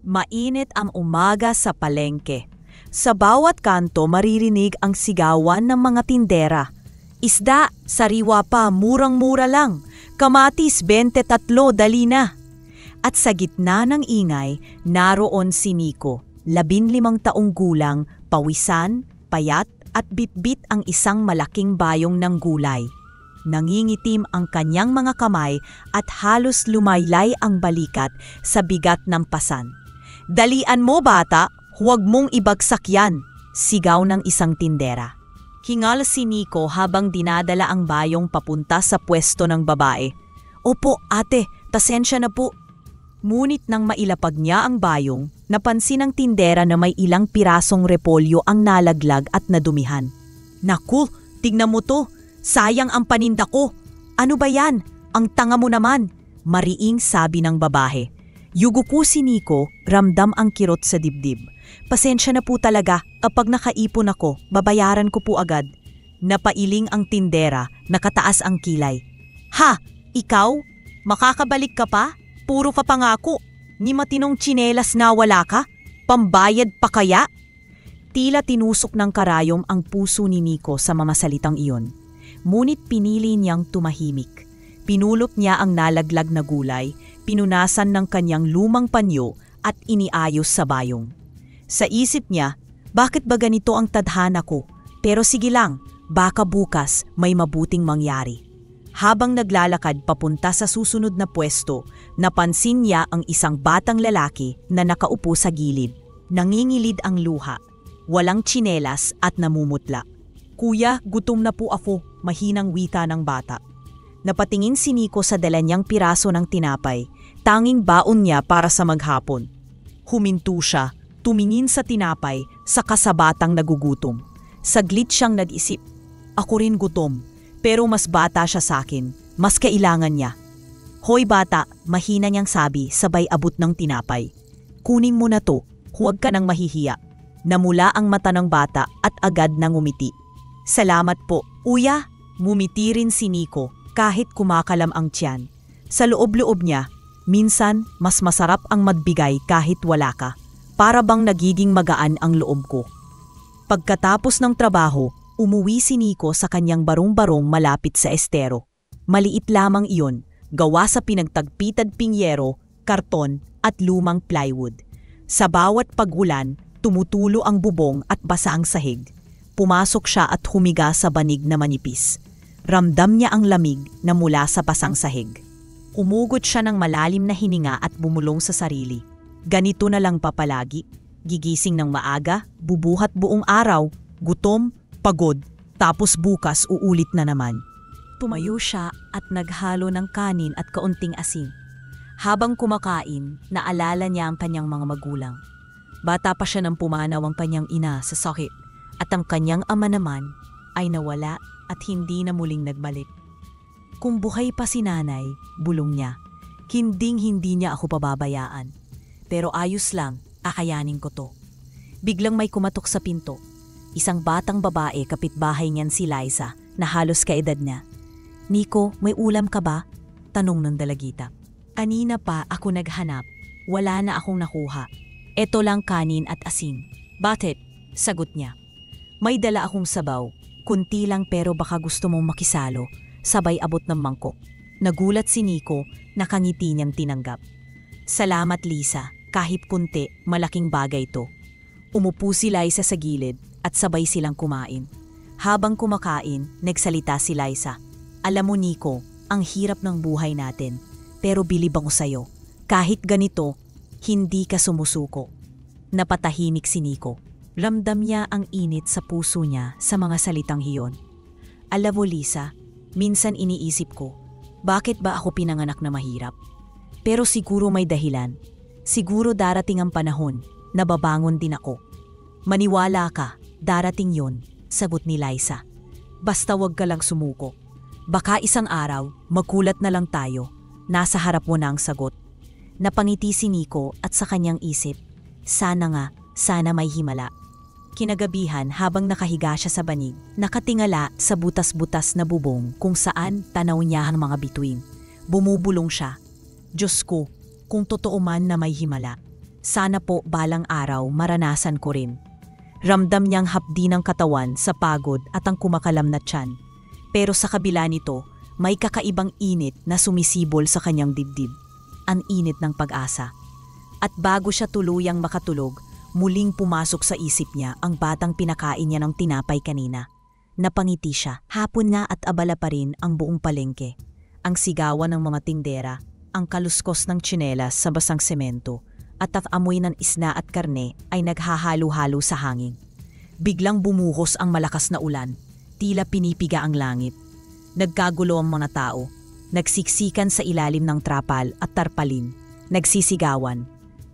Mainit ang umaga sa palengke. Sa bawat kanto maririnig ang sigawan ng mga tindera. Isda, sariwa pa, murang-mura lang. Kamatis, 23, dali na. At sa gitna ng ingay, naroon si Nico, 15 taong gulang, pawisan, payat at bitbit ang isang malaking bayong ng gulay. Nangingitim ang kanyang mga kamay at halos lumaylay ang balikat sa bigat ng pasan. "Dalian mo, bata! Huwag mong ibagsak yan!" sigaw ng isang tindera. Hingal si Nico habang dinadala ang bayong papunta sa pwesto ng babae. "Opo, ate, pasensya na po." Ngunit nang mailapag niya ang bayong, napansin ng tindera na may ilang pirasong repolyo ang nalaglag at nadumihan. "Naku, tignan mo to! Sayang ang paninda ko! Ano ba yan? Ang tanga mo naman!" mariing sabi ng babae. Yuguko si Nico, ramdam ang kirot sa dibdib. "Pasensya na po talaga, kapag nakaipon ako, babayaran ko po agad." Napailing ang tindera, nakataas ang kilay. "Ha? Ikaw? Makakabalik ka pa? Puro ka pangako. Ni matinong tsinelas na wala ka? Pambayad pa kaya?" Tila tinusok ng karayom ang puso ni Nico sa mamasalitang iyon. Ngunit pinili niyang tumahimik. Pinulot niya ang nalaglag na gulay, pinunasan ng kanyang lumang panyo at iniayos sa bayong. Sa isip niya, bakit ba ganito ang tadhana ko? Pero sige lang, baka bukas may mabuting mangyari. Habang naglalakad papunta sa susunod na pwesto, napansin niya ang isang batang lalaki na nakaupo sa gilid. Nangingilid ang luha, walang tsinelas at namumutla. "Kuya, gutom na po ako," mahinang wika ng bata. Napatingin si Nico sa dala niyang piraso ng tinapay, tanging baon niya para sa maghapon. Huminto siya, tumingin sa tinapay, saka sa batang nagugutom. Saglit siyang nag-isip, "Ako rin gutom, pero mas bata siya sa akin, mas kailangan niya." "Hoy bata," mahina niyang sabi sabay abot ng tinapay. "Kunin mo na to, huwag ka nang mahihiya." Namula ang mata ng bata at agad nang umiti. "Salamat po, uya." Ngumiti rin si Nico kahit kumakalam ang tiyan. Sa loob-loob niya, minsan mas masarap ang magbigay kahit wala ka. Para bang nagiging magaan ang loob ko. Pagkatapos ng trabaho, umuwi si Nico sa kanyang barong-barong malapit sa estero. Maliit lamang iyon, gawa sa pinagtagpitad pingyero, karton at lumang plywood. Sa bawat pagulan, tumutulo ang bubong at basa ang sahig. Pumasok siya at humiga sa banig na manipis. Ramdam niya ang lamig na mula sa basang sahig. Umugot siya ng malalim na hininga at bumulong sa sarili. Ganito na lang papalagi. Gigising ng maaga, bubuhat buong araw, gutom, pagod, tapos bukas uulit na naman. Tumayo siya at naghalo ng kanin at kaunting asin. Habang kumakain, naalala niya ang kanyang mga magulang. Bata pa siya nang pumanaw ang kanyang ina sa sakit at ang kanyang ama naman ay nawala at hindi na muling nagbalik. "Kung buhay pa si nanay," bulong niya, "hinding-hindi niya ako pababayaan. Pero ayos lang, akayanin ko to." Biglang may kumatok sa pinto. Isang batang babae, kapitbahay niyan si Liza, na halos kaedad niya. "Nico, may ulam ka ba?" tanong ng dalagita. "Kanina pa ako naghanap. Wala na akong nakuha. Eto lang kanin at asin." "Bakit?" sagot niya. "May dala akong sabaw. Kunti lang pero baka gusto mong makisalo." Sabay abot ng mangkok. Nagulat si Nico, nakangiti niyang tinanggap. "Salamat Lisa, kahit kunti, malaking bagay to." Umupo si Liza sa gilid at sabay silang kumain. Habang kumakain, nagsalita si Liza. "Alam mo Nico, ang hirap ng buhay natin. Pero bilib ako sa'yo. Kahit ganito, hindi ka sumusuko." Napatahimik si Nico. Ramdam niya ang init sa puso niya sa mga salitang hiyon. "Alam mo Lisa, minsan iniisip ko, bakit ba ako pinanganak na mahirap? Pero siguro may dahilan. Siguro darating ang panahon na babangon din ako." "Maniwala ka, darating yon," sagot ni Liza. "Basta wag ka lang sumuko. Baka isang araw, magkulat na lang tayo. Nasa harap mo na ang sagot." Napangiti si Nico at sa kanyang isip, sana nga, sana may himala. Kinagabihan habang nakahiga siya sa banig, nakatingala sa butas-butas na bubong kung saan tanaw niya ang mga bituin. Bumubulong siya. "Diyos ko, kung totoo man na may himala, Sana po balang araw maranasan ko rin. Ramdam niyang hapdi ng katawan sa pagod at ang kumakalam na tiyan. Pero sa kabila nito, may kakaibang init na sumisibol sa kanyang dibdib. Ang init ng pag-asa. At bago siya tuluyang makatulog, muling pumasok sa isip niya ang batang pinakain niya ng tinapay kanina. Napangiti siya. Hapon na at abala pa rin ang buong palengke. Ang sigawan ng mga tindera, ang kaluskos ng tsinelas sa basang semento, at ang amoy ng isna at karne ay naghahalo-halo sa hangin. Biglang bumuhos ang malakas na ulan, tila pinipiga ang langit. Nagkagulo ang mga tao, nagsiksikan sa ilalim ng trapal at tarpalin, nagsisigawan.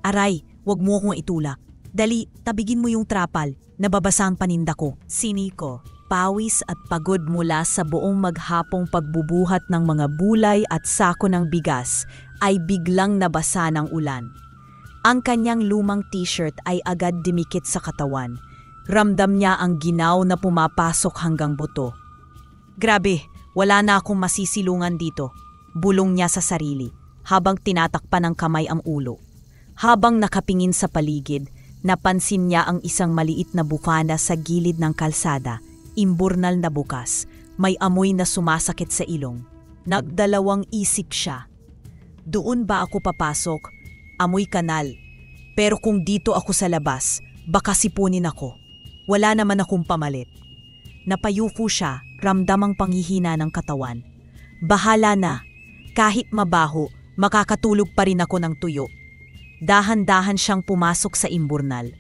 Aray, wag mo akong itulak. Dali, tabigin mo yung trapal, nababasa ang paninda ko. Siniko, pawis at pagod mula sa buong maghapong pagbubuhat ng mga bulay at sako ng bigas ay biglang nabasa ng ulan. Ang kanyang lumang t-shirt ay agad dimikit sa katawan. Ramdam niya ang ginaw na pumapasok hanggang buto. Grabe, wala na akong masisilungan dito. Bulong niya sa sarili habang tinatakpan ng kamay ang ulo. Habang nakapingin sa paligid, napansin niya ang isang maliit na bukana sa gilid ng kalsada. Imburnal na bukas, may amoy na sumasakit sa ilong. Nagdalawang isip siya. Doon ba ako papasok? Amoy kanal. Pero kung dito ako sa labas, baka sipunin ako. Wala naman akong pamalit. Napayuko siya, ramdam ang panghihina ng katawan. Bahala na. Kahit mabaho, makakatulog pa rin ako ng tuyo. Dahan-dahan siyang pumasok sa imburnal.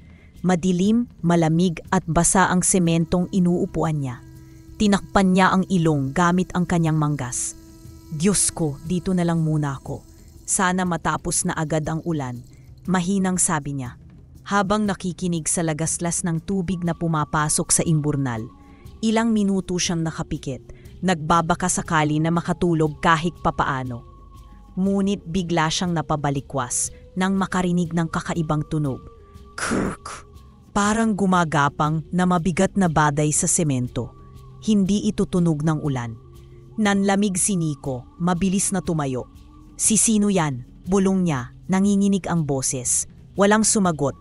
Madilim, malamig at basa ang sementong inuupuan niya. Tinakpan niya ang ilong gamit ang kanyang manggas. Diyos ko, dito na lang muna ako. Sana matapos na agad ang ulan, mahinang sabi niya. Habang nakikinig sa lagaslas ng tubig na pumapasok sa imburnal, ilang minuto siyang nakapikit, nagbabaka sakali na makatulog kahit papaano. Ngunit bigla siyang napabalikwas nang makarinig ng kakaibang tunog. Krrrk! Parang gumagapang na mabigat na baday sa semento. Hindi ito tunog ng ulan. Nanlamig si Nico, mabilis na tumayo. Si sino yan? Bulong niya, nanginginig ang boses. Walang sumagot,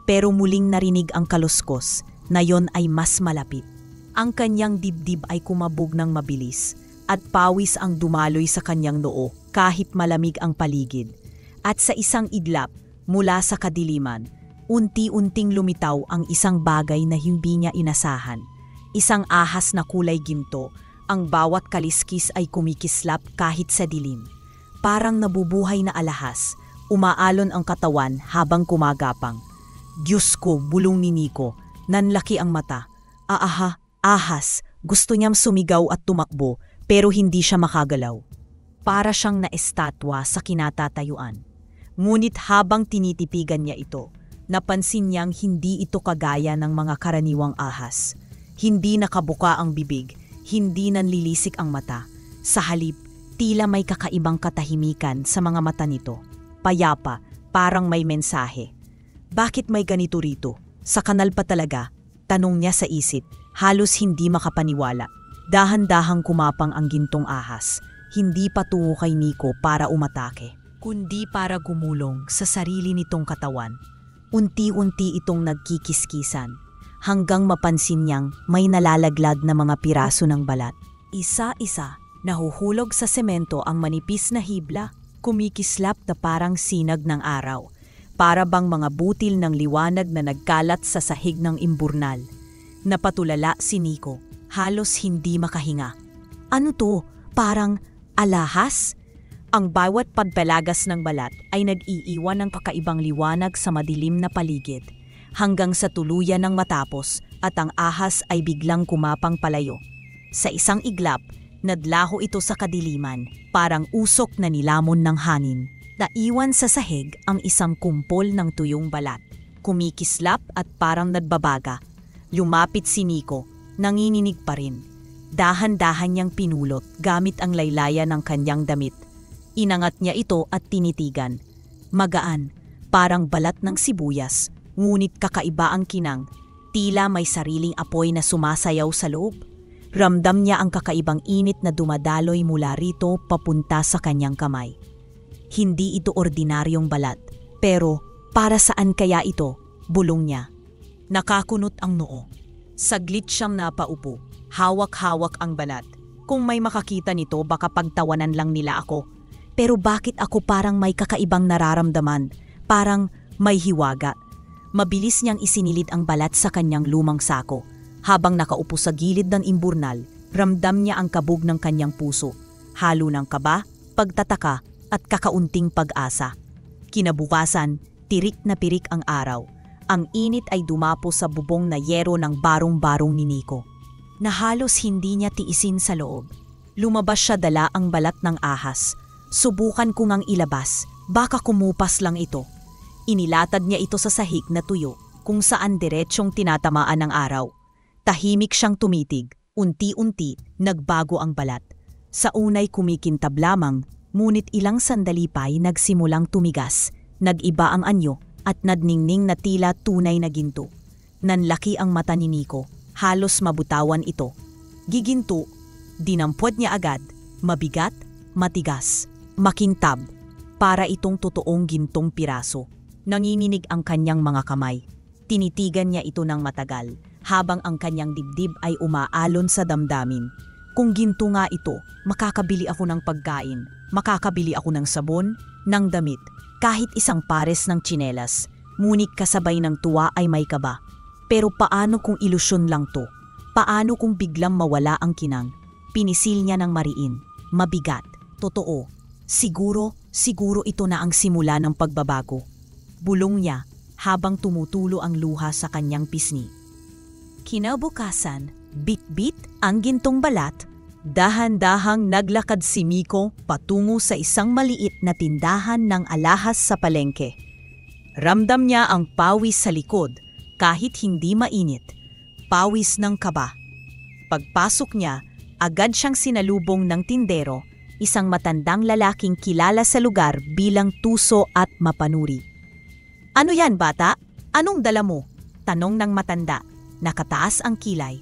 pero muling narinig ang kaluskos na yon ay mas malapit. Ang kanyang dibdib ay kumabog ng mabilis at pawis ang dumaloy sa kanyang noo kahit malamig ang paligid. At sa isang iglap, mula sa kadiliman, unti-unting lumitaw ang isang bagay na hindi niya inasahan. Isang ahas na kulay ginto, ang bawat kaliskis ay kumikislap kahit sa dilim. Parang nabubuhay na alahas, umaalon ang katawan habang kumagapang. Diyos ko, bulong ni Nico, nanlaki ang mata. Ahas, gusto niyang sumigaw at tumakbo pero hindi siya makagalaw. Para siyang naestatwa sa kinatatayuan. Ngunit habang tinitipigan niya ito, napansin niyang hindi ito kagaya ng mga karaniwang ahas. Hindi nakabuka ang bibig, hindi nanlilisik ang mata. Sa halip, tila may kakaibang katahimikan sa mga mata nito. Payapa, parang may mensahe. Bakit may ganito rito? Sa kanal pa talaga? Tanong niya sa isip, halos hindi makapaniwala. Dahan-dahang kumapang ang gintong ahas. Hindi patungo kay Nico para umatake, kundi para gumulong sa sarili nitong katawan. Unti-unti itong nagkikiskisan, hanggang mapansin niyang may nalalaglag na mga piraso ng balat. Isa-isa, nahuhulog sa semento ang manipis na hibla, kumikislap na parang sinag ng araw, para bang mga butil ng liwanag na nagkalat sa sahig ng imburnal. Napatulala si Nico, halos hindi makahinga. Ano to? Parang alahas? Ang bawat pagpalagas ng balat ay nag-iiwan ng kakaibang liwanag sa madilim na paligid, hanggang sa tuluyan ng matapos at ang ahas ay biglang kumapang palayo. Sa isang iglap, nadlaho ito sa kadiliman, parang usok na nilamon ng hangin. Naiwan sa sahig ang isang kumpol ng tuyong balat. Kumikislap at parang nagbabaga. Lumapit si Nico, nanginginig pa rin. Dahan-dahan niyang pinulot gamit ang laylayan ng kanyang damit. Inangat niya ito at tinitigan. Magaan, parang balat ng sibuyas, ngunit kakaiba ang kinang. Tila may sariling apoy na sumasayaw sa loob. Ramdam niya ang kakaibang init na dumadaloy mula rito papunta sa kanyang kamay. Hindi ito ordinaryong balat, pero Para saan kaya ito? Bulong niya. Nakakunot ang noo. Saglit siyang napaupo. Hawak-hawak ang balat. Kung may makakita nito baka pagtawanan lang nila ako. Pero bakit ako parang may kakaibang nararamdaman? Parang may hiwaga. Mabilis niyang isinilid ang balat sa kanyang lumang sako. Habang nakaupo sa gilid ng imburnal, ramdam niya ang kabog ng kanyang puso. Halo ng kaba, pagtataka at kakaunting pag-asa. Kinabukasan, tirik na pirik ang araw. Ang init ay dumapo sa bubong na yero ng barong-barong ni Nico, na halos hindi niya tiisin sa loob. Lumabas siya dala ang balat ng ahas. Subukan ko ngang ilabas, baka kumupas lang ito. Inilatad niya ito sa sahig na tuyo kung saan diretsyong tinatamaan ng araw. Tahimik siyang tumitig, unti-unti nagbago ang balat. Sa unay kumikintab lamang, ngunit ilang sandali pa'y nagsimulang tumigas. Nag-iba ang anyo at nadningning na tila tunay na ginto. Nanlaki ang mata ni Nico, halos mabutawan ito. Giginto, dinampot niya agad, mabigat, matigas, makintab, para itong totoong gintong piraso. Nanginginig ang kanyang mga kamay. Tinitigan niya ito ng matagal, habang ang kanyang dibdib ay umaalon sa damdamin. Kung ginto nga ito, makakabili ako ng pagkain, makakabili ako ng sabon, ng damit, kahit isang pares ng tsinelas. Ngunit kasabay ng tuwa ay may kaba. Pero paano kung ilusyon lang to? Paano kung biglang mawala ang kinang? Pinisil niya ng mariin. Mabigat. Totoo. Siguro ito na ang simula ng pagbabago. Bulong niya habang tumutulo ang luha sa kanyang pisngi. Kinabukasan, bit-bit ang gintong balat. Dahan-dahang naglakad si Miko patungo sa isang maliit na tindahan ng alahas sa palengke. Ramdam niya ang pawis sa likod kahit hindi mainit. Pawis ng kaba. Pagpasok niya, agad siyang sinalubong ng tindero, isang matandang lalaking kilala sa lugar bilang tuso at mapanuri. "Ano yan, bata? Anong dala mo?" tanong ng matanda. Nakataas ang kilay.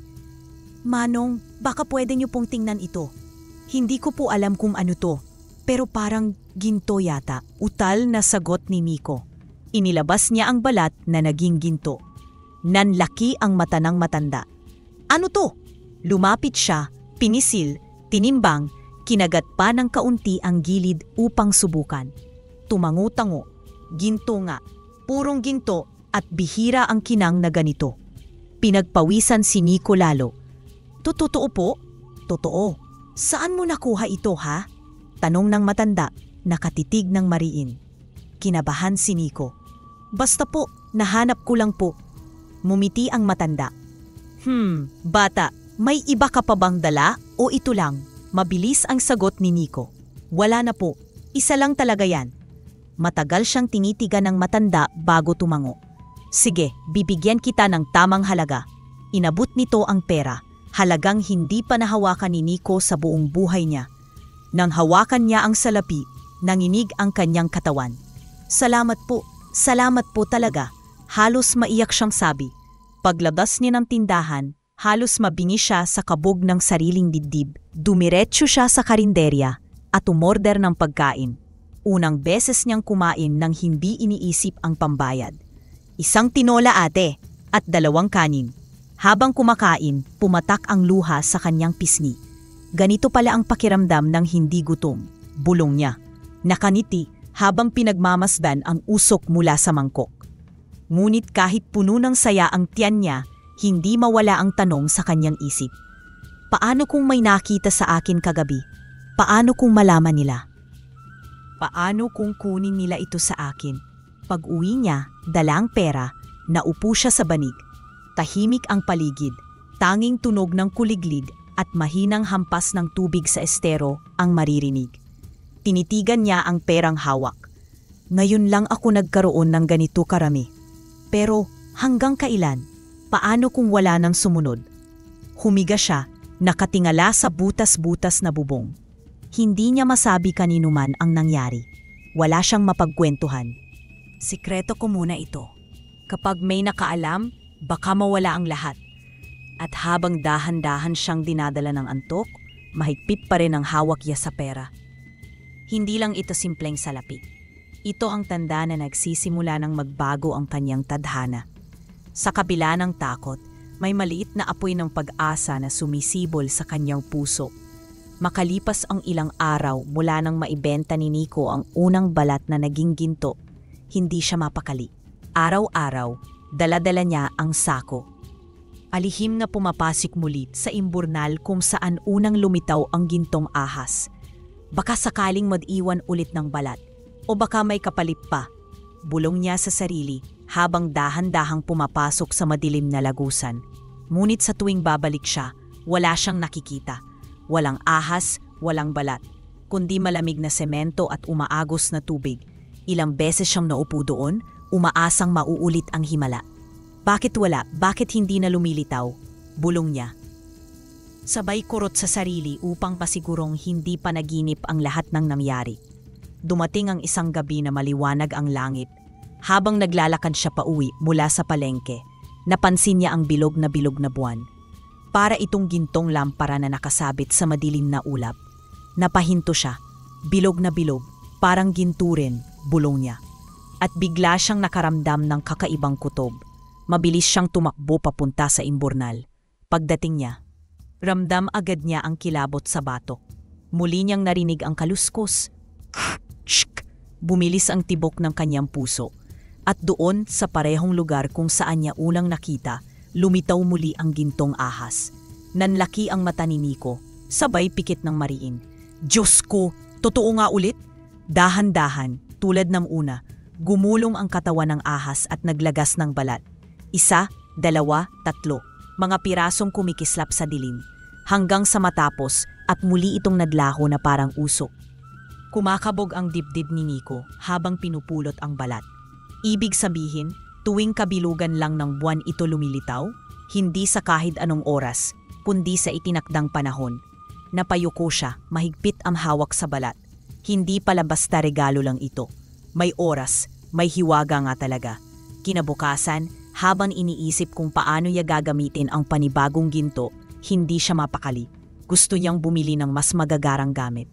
"Manong, baka pwede niyo pong tingnan ito. Hindi ko po alam kung ano to, pero parang ginto yata." Utal na sagot ni Miko. Inilabas niya ang balat na naging ginto. Nanlaki ang mata ng matanda. "Ano to?" Lumapit siya, pinisil, tinimbang, kinagat pa ng kaunti ang gilid upang subukan. Tumango-tango. Ginto nga. Purong ginto at bihira ang kinang na ganito. Pinagpawisan si Nico lalo. "Totoo po?" "Totoo. Saan mo nakuha ito, ha?" tanong ng matanda, nakatitig ng mariin. Kinabahan si Nico. "Basta po, nahanap ko lang po." Mumiti ang matanda. Bata, may iba ka pa bang dala o ito lang?" Mabilis ang sagot ni Nico. "Wala na po. Isa lang talaga yan." Matagal siyang tinitigan ng matanda bago tumango. "Sige, bibigyan kita ng tamang halaga." Inabot nito ang pera, halagang hindi pa nahawakan ni Nico sa buong buhay niya. Nang hawakan niya ang salapi, nanginig ang kanyang katawan. Salamat po talaga." Halos maiyak siyang sabi. Paglabas niya ng tindahan, halos mabingi siya sa kabog ng sariling dibdib. Dumiretso siya sa karinderya at umorder ng pagkain. Unang beses niyang kumain nang hindi iniisip ang pambayad. "Isang tinola, ate, at 2 kanin." Habang kumakain, pumatak ang luha sa kanyang pisngi. Ganito pala ang pakiramdam ng hindi gutom. Bulong niya. Nakaniti habang pinagmamasdan ang usok mula sa mangkok. Ngunit kahit puno ng saya ang tiyan niya, hindi mawala ang tanong sa kanyang isip. Paano kung may nakita sa akin kagabi? Paano kung malaman nila? Paano kung kunin nila ito sa akin? Pag-uwi niya, dala ang pera, naupo siya sa banig. Tahimik ang paligid, tanging tunog ng kuliglig at mahinang hampas ng tubig sa estero ang maririnig. Tinitigan niya ang perang hawak. Ngayon lang ako nagkaroon ng ganito karami. Pero hanggang kailan? Paano kung wala nang sumunod? Humiga siya, nakatingala sa butas-butas na bubong. Hindi niya masabi kanino man ang nangyari. Wala siyang mapagkwentuhan. Sikreto ko muna ito. Kapag may nakaalam, baka mawala ang lahat. At habang dahan-dahan siyang dinadala ng antok, mahigpit pa rin ang hawak niya sa pera. Hindi lang ito simpleng salapi. Ito ang tanda na nagsisimula ng magbago ang kanyang tadhana. Sa kabila ng takot, may maliit na apoy ng pag-asa na sumisibol sa kanyang puso. Makalipas ang ilang araw mula nang maibenta ni Nico ang unang balat na naging ginto, hindi siya mapakali. Araw-araw, dala-dala niya ang sako. Alihim na pumapasok muli sa imburnal kung saan unang lumitaw ang gintong ahas. Baka sakaling mag-iwan ulit ng balat o baka may kapalit pa. Bulong niya sa sarili habang dahan-dahang pumapasok sa madilim na lagusan. Ngunit sa tuwing babalik siya, wala siyang nakikita. Walang ahas, walang balat, kundi malamig na semento at umaagos na tubig. Ilang beses siyang naupo doon, umaasang mauulit ang himala. Bakit wala? Bakit hindi na lumilitaw? Bulong niya. Sabay kurot sa sarili upang pasigurong hindi panaginip ang lahat ng nangyari. Dumating ang isang gabi na maliwanag ang langit. Habang naglalakad siya pauwi mula sa palengke, napansin niya ang bilog na buwan. Para itong gintong lampara na nakasabit sa madilim na ulap. Napahinto siya, bilog na bilog, parang ginto rin, bulong niya. At bigla siyang nakaramdam ng kakaibang kutob. Mabilis siyang tumakbo papunta sa imburnal. Pagdating niya, ramdam agad niya ang kilabot sa batok. Muli niyang narinig ang kaluskos. Bumilis ang tibok ng kanyang puso. At doon sa parehong lugar kung saan niya unang nakita, lumitaw muli ang gintong ahas. Nanlaki ang mata ni Nico, sabay pikit ng mariin. Diyos ko, totoo nga ulit? Dahan-dahan, tulad ng una, gumulong ang katawan ng ahas at naglagas ng balat. 1, 2, 3, mga pirasong kumikislap sa dilim, hanggang sa matapos at muli itong nadlaho na parang usok. Kumakabog ang dibdib ni Nico habang pinupulot ang balat. Ibig sabihin, tuwing kabilugan lang ng buwan ito lumilitaw, hindi sa kahit anong oras, kundi sa itinakdang panahon. Napayuko siya, mahigpit ang hawak sa balat. Hindi pala basta regalo lang ito. May oras, may hiwaga nga talaga. Kinabukasan, habang iniisip kung paano niya gagamitin ang panibagong ginto, hindi siya mapakali. Gusto niyang bumili ng mas magagarang gamit.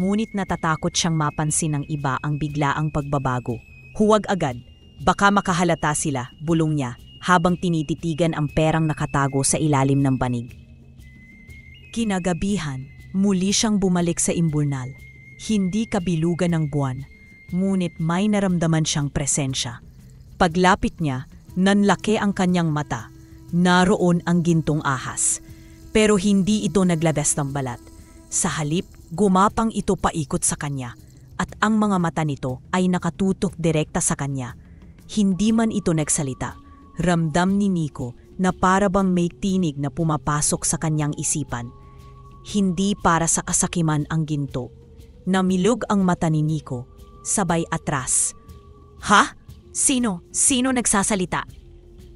Ngunit natatakot siyang mapansin ng iba ang biglaang pagbabago. Huwag agad, baka makahalata sila, bulong niya, habang tinititigan ang perang nakatago sa ilalim ng banig. Kinagabihan, muli siyang bumalik sa imburnal. Hindi kabilugan ng buwan, ngunit may naramdaman siyang presensya. Paglapit niya, nanlaki ang kanyang mata. Naroon ang gintong ahas. Pero hindi ito naglabas ng balat. Sa halip, gumapang ito paikot sa kanya. At ang mga mata nito ay nakatutok direkta sa kanya. Hindi man ito nagsalita. Ramdam ni Nico na para bang may tinig na pumapasok sa kanyang isipan. Hindi para sa kasakiman ang ginto. Namilog ang mata ni Nico, sabay atras. Ha? Sino? Sino nagsasalita?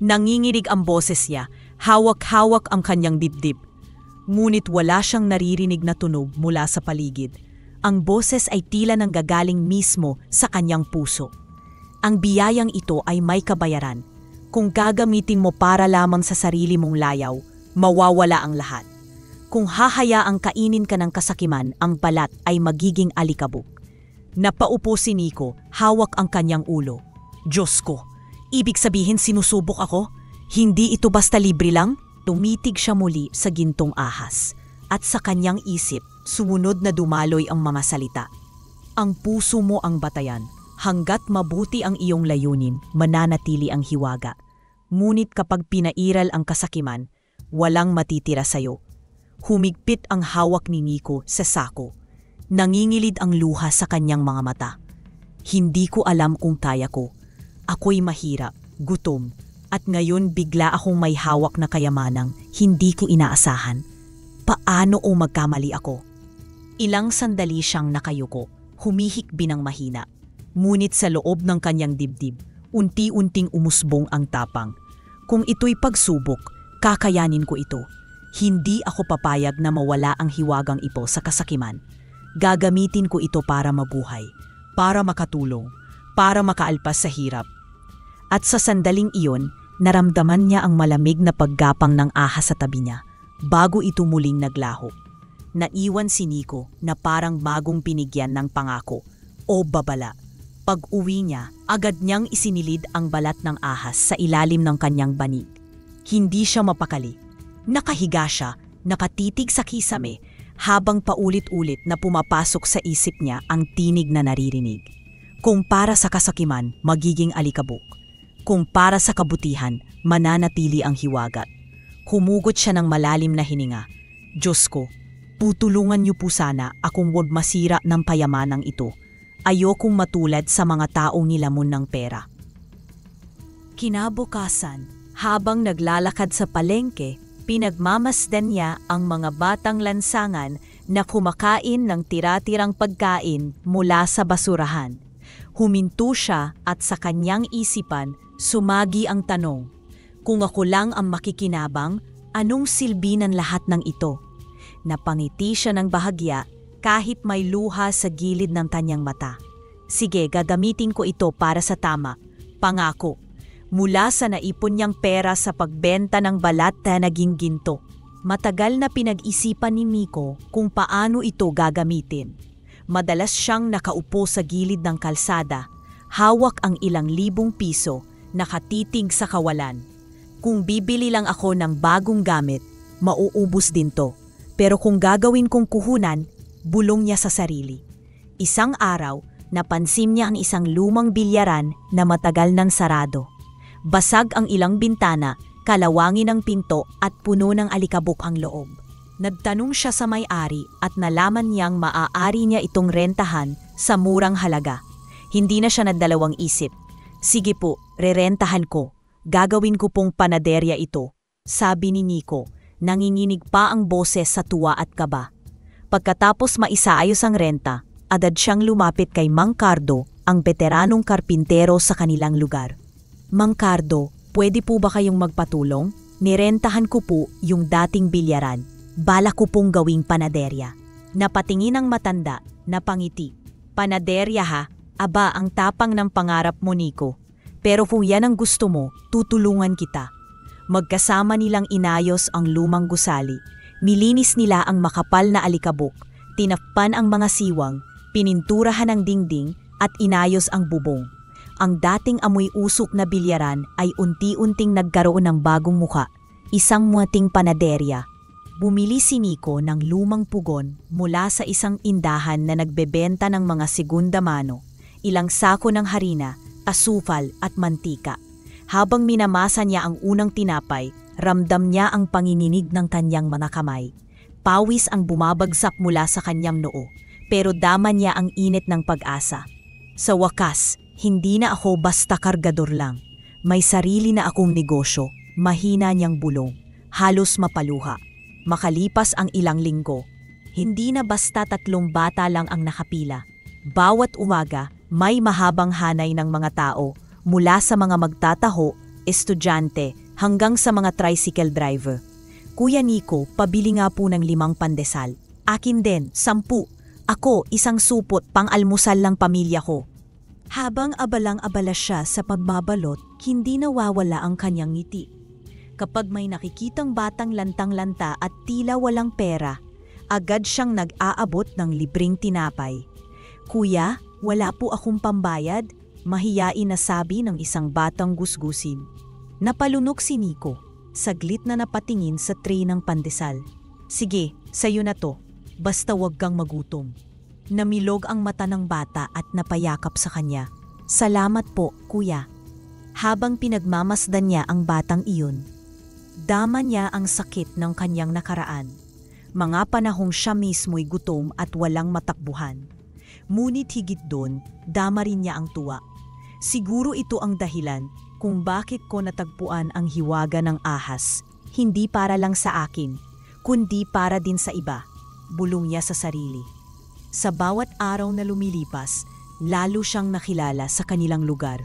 Nanginginig ang boses niya, hawak-hawak ang kanyang dibdib. Ngunit wala siyang naririnig na tunog mula sa paligid. Ang boses ay tila nang gagaling mismo sa kanyang puso. Ang biyayang ito ay may kabayaran. Kung gagamitin mo para lamang sa sarili mong layaw, mawawala ang lahat. Kung hahayaang kainin ka ng kasakiman, ang balat ay magiging alikabok. Napaupo si Nico, hawak ang kanyang ulo. Diyos ko, ibig sabihin sinusubok ako? Hindi ito basta libre lang? Tumitig siya muli sa gintong ahas. At sa kanyang isip, sumunod na dumaloy ang mga salita. Ang puso mo ang batayan. Hanggat mabuti ang iyong layunin, mananatili ang hiwaga. Ngunit kapag pinairal ang kasakiman, walang matitira sayo. Humigpit ang hawak ni Nico sa sako. Nangingilid ang luha sa kanyang mga mata. Hindi ko alam kung kaya ko. Ako'y mahirap, gutom, at ngayon bigla akong may hawak na kayamanang hindi ko inaasahan. Paano o magkamali ako? Ilang sandali siyang nakayuko, humihikbi ng mahina. Ngunit sa loob ng kanyang dibdib, unti-unting umusbong ang tapang. Kung ito'y pagsubok, kakayanin ko ito. Hindi ako papayag na mawala ang hiwagang ito sa kasakiman. Gagamitin ko ito para mabuhay, para makatulong, para makaalpas sa hirap. At sa sandaling iyon, naramdaman niya ang malamig na paggapang ng ahas sa tabi niya, bago ito muling naglaho. Naiwan si Nico na parang bagong pinigyan ng pangako o babala. Pag-uwi niya, agad niyang isinilid ang balat ng ahas sa ilalim ng kanyang banig. Hindi siya mapakali. Nakahiga siya, nakatitig sa kisame, habang paulit-ulit na pumapasok sa isip niya ang tinig na naririnig. Kung para sa kasakiman, magiging alikabok. Kung para sa kabutihan, mananatili ang hiwagat. Humugot siya ng malalim na hininga. Diyos ko, tutulungan niyo po sana akong huwag masira ng payamanang ito. Ayokong matulad sa mga taong nilamon ng pera. Kinabukasan, habang naglalakad sa palengke, pinagmamasdan niya ang mga batang lansangan na kumakain ng tira-tirang pagkain mula sa basurahan. Huminto siya at sa kanyang isipan, sumagi ang tanong, kung ako lang ang makikinabang, anong silbi ng lahat ng ito? Napangiti siya ng bahagya kahit may luha sa gilid ng kanyang mata. Sige, gagamitin ko ito para sa tama. Pangako. Mula sa naipon niyang pera sa pagbenta ng balat na naging ginto. Matagal na pinag-isipan ni Nico kung paano ito gagamitin. Madalas siyang nakaupo sa gilid ng kalsada, hawak ang ilang libong piso, nakatitig sa kawalan. Kung bibili lang ako ng bagong gamit, mauubos din to. Pero kung gagawin kong kuhunan, bulong niya sa sarili. Isang araw, napansin niya ang isang lumang bilyaran na matagal nang sarado. Basag ang ilang bintana, kalawangin ang pinto at puno ng alikabok ang loob. Nagtanong siya sa may-ari at nalaman niyang maaari niya itong rentahan sa murang halaga. Hindi na siya nagdalawang isip. Sige po, rerentahan ko. Gagawin ko pong panaderya ito, sabi ni Nico. Nanginginig pa ang boses sa tuwa at kaba. Pagkatapos maisaayos ang renta, agad siyang lumapit kay Mang Cardo, ang veteranong karpintero sa kanilang lugar. Mang Cardo, pwede po ba kayong magpatulong? Nirentahan ko po yung dating bilyaran. Bala ko pong gawing panaderya. Napatingin ang matanda, napangiti. Panaderya ha? Aba, ang tapang ng pangarap mo, Nico. Pero kung yan ang gusto mo, tutulungan kita. Magkasama nilang inayos ang lumang gusali. Nilinis nila ang makapal na alikabok, tinakpan ang mga siwang, pininturahan ang dingding at inayos ang bubong. Ang dating amoy usok na bilyaran ay unti-unting nagkaroon ng bagong muka, isang muwating panaderya. Bumili si Nico ng lumang pugon mula sa isang indahan na nagbebenta ng mga segunda mano, ilang sako ng harina, asukal at mantika. Habang minamasa niya ang unang tinapay, ramdam niya ang panginginig ng kanyang mga kamay. Pawis ang bumabagsak mula sa kanyang noo, pero dama niya ang init ng pag-asa. Sa wakas, hindi na ako basta kargador lang. May sarili na akong negosyo, mahina niyang bulong, halos mapaluha. Makalipas ang ilang linggo, hindi na basta 3 bata lang ang nakapila. Bawat umaga, may mahabang hanay ng mga tao, mula sa mga magtataho, estudyante, hanggang sa mga tricycle driver. Kuya Nico, pabili nga po ng 5 pandesal. Akin din, 10. Ako, 1 supot pang almusal ng pamilya ko. Habang abalang-abala siya sa pagbabalot, hindi nawawala ang kanyang ngiti. Kapag may nakikitang batang lantang-lanta at tila walang pera, agad siyang nag-aabot ng libreng tinapay. Kuya, wala po akong pambayad. Mahiyain na sabi ng isang batang gusgusin. Napalunok si Nico, saglit na napatingin sa tray ng pandesal. Sige, sayo na to, basta wag kang magutom. Namilog ang mata ng bata at napayakap sa kanya. Salamat po, kuya. Habang pinagmamasdan niya ang batang iyon, dama niya ang sakit ng kanyang nakaraan. Mga panahong siya mismo'y gutom at walang matakbuhan. Ngunit higit doon, dama rin niya ang tuwa. Siguro ito ang dahilan kung bakit ko natagpuan ang hiwaga ng ahas, hindi para lang sa akin, kundi para din sa iba, bulong niya sa sarili. Sa bawat araw na lumilipas, lalo siyang nakilala sa kanilang lugar.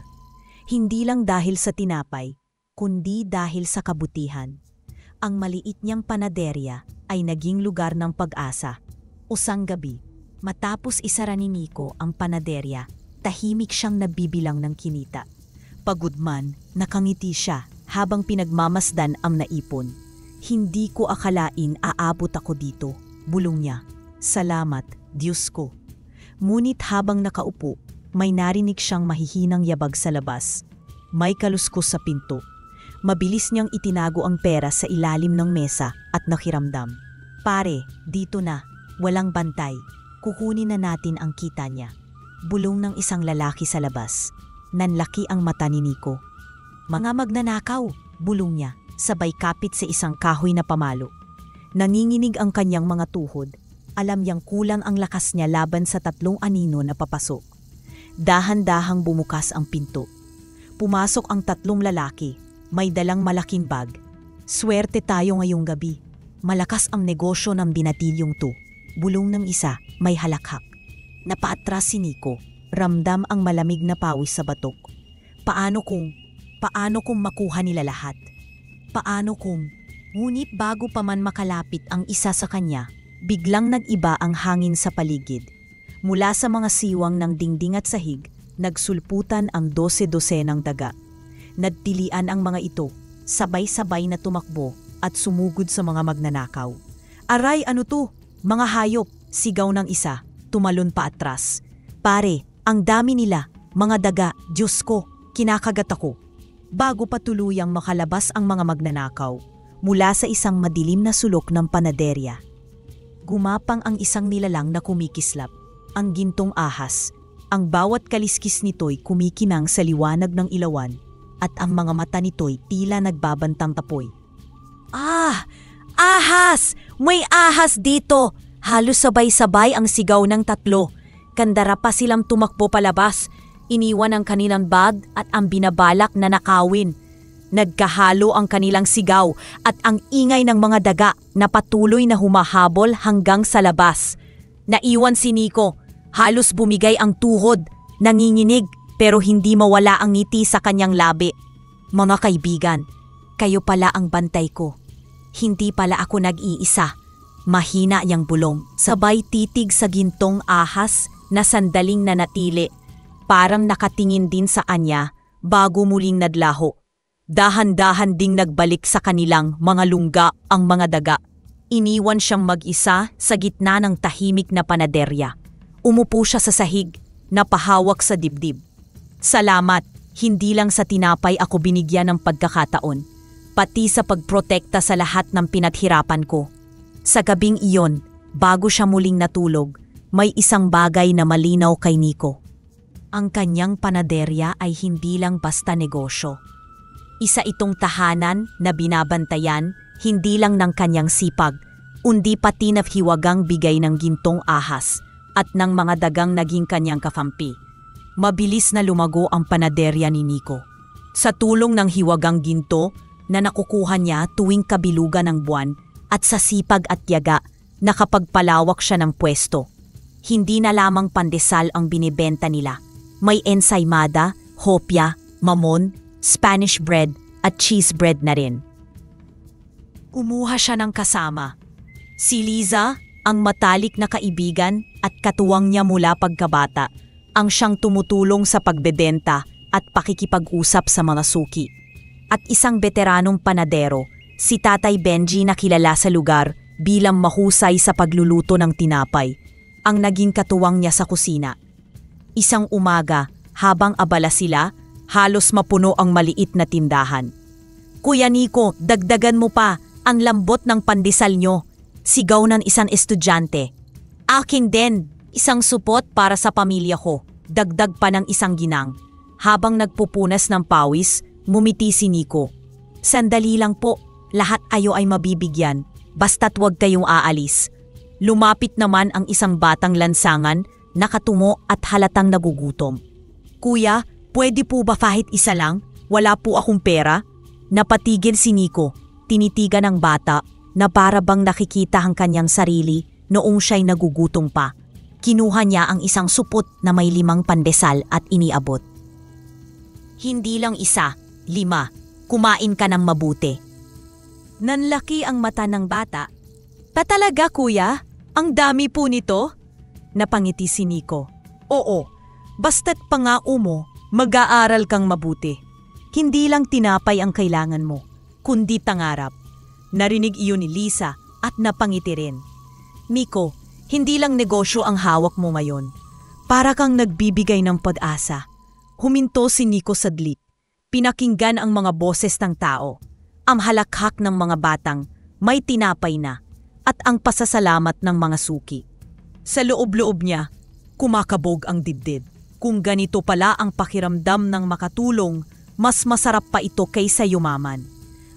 Hindi lang dahil sa tinapay, kundi dahil sa kabutihan. Ang maliit niyang panaderya ay naging lugar ng pag-asa. Usang gabi, matapos isara ni Nico ang panaderya, tahimik siyang nabibilang ng kinita. Pagod man, nakangiti siya habang pinagmamasdan ang naipon. Hindi ko akalain aabot ako dito, bulong niya. Salamat, Diyos ko. Ngunit habang nakaupo, May narinig siyang mahihinang yabag sa labas. May kaluskos sa pinto. Mabilis niyang itinago ang pera sa ilalim ng mesa at nakiramdam. Pare, dito na. Walang bantay. Kukunin na natin ang kita niya. Bulong ng isang lalaki sa labas. Nanlaki ang mata ni Nico. Mga magnanakaw, bulong niya, sabay kapit sa isang kahoy na pamalo. Nanginginig ang kanyang mga tuhod. Alam niyang kulang ang lakas niya laban sa 3 anino na papasok. Dahan-dahang bumukas ang pinto. Pumasok ang 3 lalaki. May dalang malaking bag. Swerte tayo ngayong gabi. Malakas ang negosyo ng binatilyong to. Bulong ng isa, may halakhak. Napaatras si Nico. Ramdam ang malamig na pawis sa batok. Paano kung makuha nila lahat? Ngunit bago pa man makalapit ang isa sa kanya, biglang nag-iba ang hangin sa paligid. Mula sa mga siwang ng dingding at sahig, nagsulputan ang 12 ng daga. Nagtilian ang mga ito, sabay-sabay na tumakbo at sumugod sa mga magnanakaw. Aray, ano to? Mga hayop, sigaw ng isa, tumalon pa atras. Pare, ang dami nila, mga daga, Diyos ko, kinakagat ako. Bago pa tuluyang makalabas ang mga magnanakaw, mula sa isang madilim na sulok ng panaderya. Gumapang ang isang nilalang na kumikislap, ang gintong ahas. Ang bawat kaliskis nito'y kumikinang sa liwanag ng ilawan at ang mga mata nito'y tila nagbabantang tapoy. Ahas! May ahas dito! Halos sabay-sabay ang sigaw ng 3. Kandara pa silang tumakbo palabas. Iniwan ang kanilang bag at ang binabalak na nakawin. Nagkahalo ang kanilang sigaw at ang ingay ng mga daga na patuloy na humahabol hanggang sa labas. Naiwan si Nico. Halos bumigay ang tuhod. Nanginginig pero hindi mawala ang ngiti sa kanyang labi. Mga kaibigan, kayo pala ang bantay ko. Hindi pala ako nag-iisa. Mahina yang bulong. Sabay titig sa gintong ahas na sandaling nanatili. Parang nakatingin din sa kanya bago muling nadlaho. Dahan-dahan ding nagbalik sa kanilang mga lungga ang mga daga. Iniwan siyang mag-isa sa gitna ng tahimik na panaderya. Umupo siya sa sahig, napahawak sa dibdib. Salamat, hindi lang sa tinapay ako binigyan ng pagkakataon, pati sa pagprotekta sa lahat ng pinaghirapan ko. Sa gabing iyon, bago siya muling natulog, may isang bagay na malinaw kay Nico. Ang kanyang panaderya ay hindi lang basta negosyo. Isa itong tahanan na binabantayan hindi lang ng kanyang sipag, undi pati na hiwagang bigay ng gintong ahas at ng mga dagang naging kanyang kafampi. Mabilis na lumago ang panaderya ni Nico. Sa tulong ng hiwagang ginto na nakukuha niya tuwing kabilugan ng buwan at sa sipag at tiyaga, nakapagpalawak siya ng pwesto. Hindi na lamang pandesal ang binibenta nila. May ensaymada, hopya, mamon, Spanish bread at cheese bread na rin. Kumuha siya ng kasama. Si Liza, ang matalik na kaibigan at katuwang niya mula pagkabata, ang siyang tumutulong sa pagbebenta at pakikipag-usap sa mga suki. At isang veteranong panadero, si Tatay Benji na kilala sa lugar bilang mahusay sa pagluluto ng tinapay, ang naging katuwang niya sa kusina. Isang umaga, habang abala sila, halos mapuno ang maliit na tindahan. Kuya Nico, dagdagan mo pa, ang lambot ng pandesal nyo. Sigaw ng isang estudyante. Akin din, isang supot para sa pamilya ko. Dagdag pa ng isang ginang. Habang nagpupunas ng pawis, ngumiti si Nico. Sandali lang po, lahat ayo ay mabibigyan, basta't huwag kayong aalis. Lumapit naman ang isang batang lansangan, nakatungo at halatang nagugutom. Kuya, pwede po ba kahit isa lang? Wala po akong pera. Napatigil si Nico, tinitigan ng bata na para bang nakikita ang kanyang sarili noong siya'y nagugutom pa. Kinuha niya ang isang supot na may 5 pandesal at iniabot. Hindi lang isa, 5. Kumain ka ng mabuti. Nanlaki ang mata ng bata. Patalaga kuya? Ang dami po nito? Napangiti si Nico. Oo, basta't pangako mo, mag-aaral kang mabuti. Hindi lang tinapay ang kailangan mo, kundi pangarap. Narinig iyon ni Lisa at napangiti rin. Nico, hindi lang negosyo ang hawak mo ngayon. Para kang nagbibigay ng pag-asa. Huminto si Nico saglit. Pinakinggan ang mga boses ng tao. Ang halakhak ng mga batang may tinapay na at ang pasasalamat ng mga suki. Sa loob-loob niya, kumakabog ang dibdib. Kung ganito pala ang pakiramdam ng makatulong, mas masarap pa ito kaysa yumaman.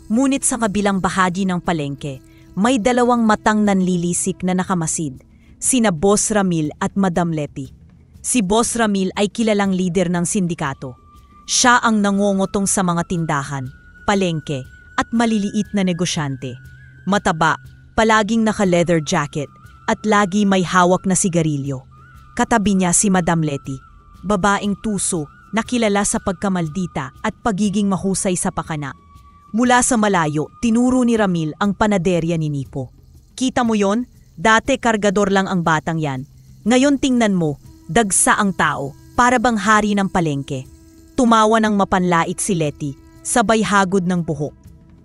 Ngunit sa kabilang bahagi ng palengke, may dalawang matang nanlilisik na nakamasid, sina Boss Ramil at Madam Leti. Si Boss Ramil ay kilalang lider ng sindikato. Siya ang nangongotong sa mga tindahan, palengke at maliliit na negosyante. Mataba, palaging naka-leather jacket at lagi may hawak na sigarilyo. Katabi niya si Madam Leti, babaeng tuso na kilala sa pagkamaldita at pagiging mahusay sa pakana. Mula sa malayo, tinuro ni Ramil ang panaderya ni Nico. Kita mo yon? Dati kargador lang ang batang yan. Ngayon tingnan mo, dagsa ang tao, para bang hari ng palengke. Tumawa ng mapanlait si Leti, sabay hagod ng buhok.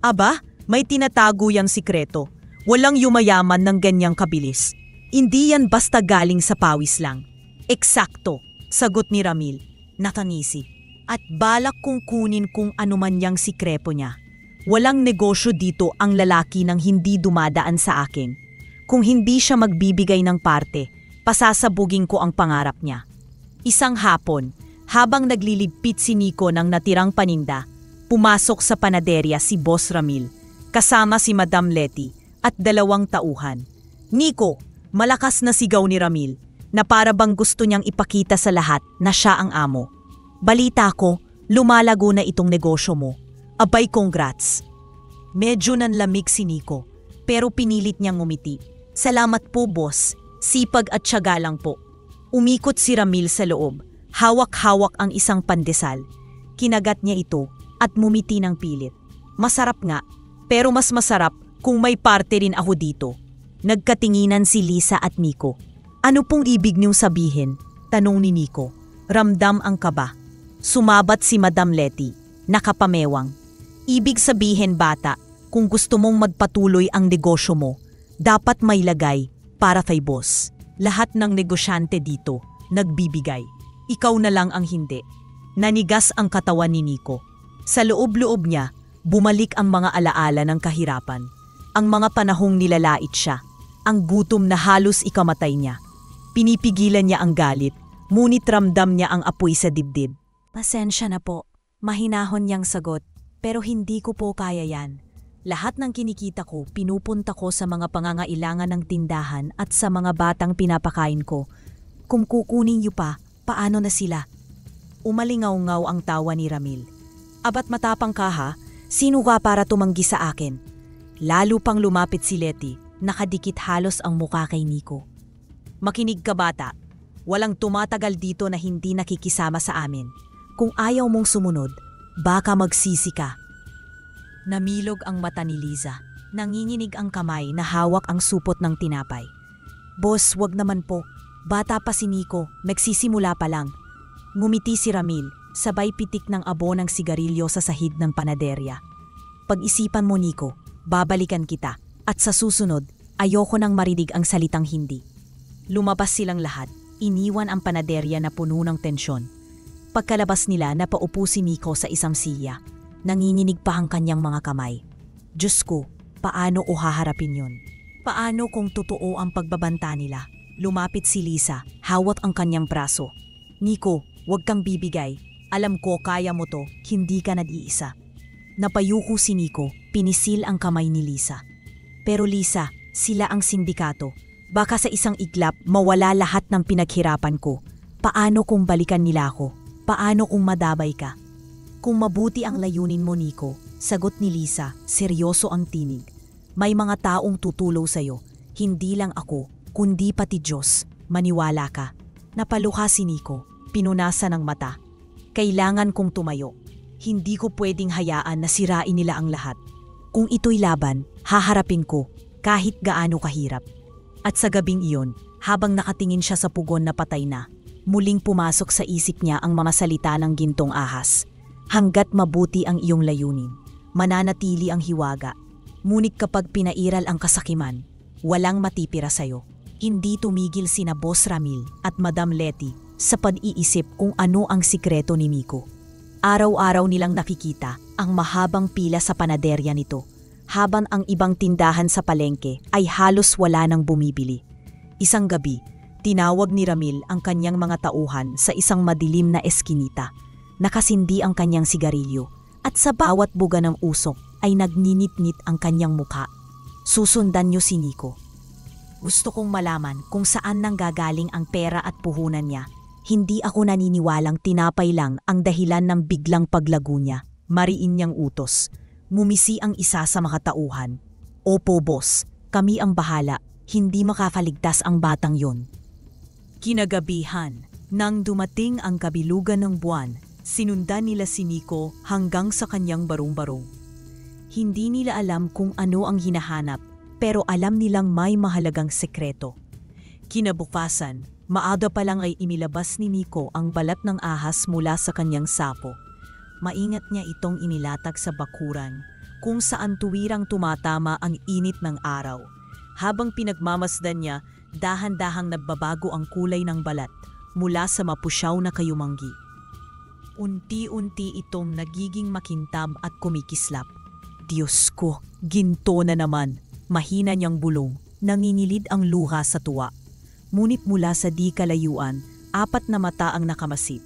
Aba, may tinatago yang sikreto. Walang yumayaman ng ganyang kabilis. Hindi yan basta galing sa pawis lang. Eksakto, sagot ni Ramil, natangisi. At balak kong kunin kung anuman yang sikreto niya. Walang negosyo dito ang lalaki nang hindi dumadaan sa akin. Kung hindi siya magbibigay ng parte, pasasabugin ko ang pangarap niya. Isang hapon, habang naglilibpit si Nico ng natirang paninda, pumasok sa panaderya si Boss Ramil, kasama si Madam Leti at dalawang tauhan. Nico, malakas na sigaw ni Ramil, na para bang gusto niyang ipakita sa lahat na siya ang amo. Balita ko, lumalago na itong negosyo mo. Abay, congrats. Medyo nanlamig si Nico, pero pinilit niyang ngumiti. Salamat po, boss. Sipag at tiyaga lang po. Umikot si Ramil sa loob. Hawak-hawak ang isang pandesal. Kinagat niya ito at mumiti ng pilit. Masarap nga, pero mas masarap kung may parte rin ako dito. Nagkatinginan si Lisa at Nico. Ano pong ibig niyong sabihin? Tanong ni Nico. Ramdam ang kaba. Sumabat si Madam Leti, nakapamewang. Ibig sabihin, bata, kung gusto mong magpatuloy ang negosyo mo, dapat may lagay para kay boss. Lahat ng negosyante dito, nagbibigay. Ikaw na lang ang hindi. Nanigas ang katawan ni Nico. Sa loob-loob niya, bumalik ang mga alaala ng kahirapan. Ang mga panahong nilalait siya. Ang gutom na halos ikamatay niya. Pinipigilan niya ang galit, ngunit ramdam niya ang apoy sa dibdib. Pasensya na po, mahinahon niyang sagot. Pero hindi ko po kaya yan. Lahat ng kinikita ko, pinupunta ko sa mga pangangailangan ng tindahan at sa mga batang pinapakain ko. Kung kukunin niyo pa, paano na sila? Umalingaw-ngaw ang tawa ni Ramil. Abat matapang ka ha? Sino ka para tumanggi sa akin? Lalo pang lumapit si Leti, nakadikit halos ang muka kay Nico. Makinig ka, bata. Walang tumatagal dito na hindi nakikisama sa amin. Kung ayaw mong sumunod, baka magsisi ka. Namilog ang mata ni Liza. Nanginginig ang kamay na hawak ang supot ng tinapay. Boss, wag naman po. Bata pa si Nico, nagsisimula pa lang. Ngumiti si Ramil, sabay pitik ng abo ng sigarilyo sa sahig ng panaderya. Pag-isipan mo, Nico, babalikan kita. At sa susunod, ayoko nang marinig ang salitang hindi. Lumabas silang lahat, iniwan ang panaderya na puno ng tensyon. Pagkalabas nila, napaupo si Nico sa isang siya. Nanginginig pa ang kanyang mga kamay. Diyos ko, paano o haharapin yon? Paano kung totoo ang pagbabanta nila? Lumapit si Lisa, hawak ang kanyang braso. Nico, huwag kang bibigay. Alam ko kaya mo to, hindi ka nag-iisa. Napayuko si Nico, pinisil ang kamay ni Lisa. Pero Lisa, sila ang sindikato. Baka sa isang iglap mawala lahat ng pinaghirapan ko. Paano kung balikan nila ako? Paano kung madabay ka? Kung mabuti ang layunin mo, Nico, sagot ni Lisa, seryoso ang tinig. May mga taong tutulong sa'yo, hindi lang ako, kundi pati Diyos. Maniwala ka. Napaluha si Nico, pinunasan ng mata. Kailangan kong tumayo. Hindi ko pwedeng hayaan na sirain nila ang lahat. Kung ito'y laban, haharapin ko, kahit gaano kahirap. At sa gabing iyon, habang nakatingin siya sa pugon na patay na, muling pumasok sa isip niya ang mga salita ng gintong ahas. Hanggat mabuti ang iyong layunin, mananatili ang hiwaga. Ngunit kapag pinairal ang kasakiman, walang matipira sa'yo. Hindi tumigil sina Boss Ramil at Madam Leti sa pag-iisip kung ano ang sikreto ni Miko. Araw-araw nilang nakikita ang mahabang pila sa panaderya nito, habang ang ibang tindahan sa palengke ay halos wala nang bumibili. Isang gabi, tinawag ni Ramil ang kanyang mga tauhan sa isang madilim na eskinita. Nakasindi ang kanyang sigarilyo at sa bawat buga ng usok ay nagninit-nit ang kanyang mukha. Susundan niyo si Nico. Gusto kong malaman kung saan nanggagaling ang pera at puhunan niya. Hindi ako naniniwalang tinapay lang ang dahilan ng biglang paglago niya. Mariin niyang utos. Mumisi ang isa sa makatauhan. Opo, boss. Kami ang bahala. Hindi makakaligtas ang batang yon. Kinagabihan, nang dumating ang kabilugan ng buwan, sinundan nila si Nico hanggang sa kanyang barong-barong. Hindi nila alam kung ano ang hinahanap, pero alam nilang may mahalagang sekreto. Kinabukasan, maaga pa lang ay inilabas ni Nico ang balat ng ahas mula sa kanyang sapo. Maingat niya itong inilatag sa bakuran, kung saan tuwirang tumatama ang init ng araw. Habang pinagmamasdan niya, dahan-dahang nagbabago ang kulay ng balat mula sa mapusyaw na kayumanggi. Unti-unti itong nagiging makintab at kumikislap. Diyos ko, ginto na naman. Mahina niyang bulong, nangingilid ang luha sa tuwa. Ngunit mula sa di kalayuan, 4 na mata ang nakamasid.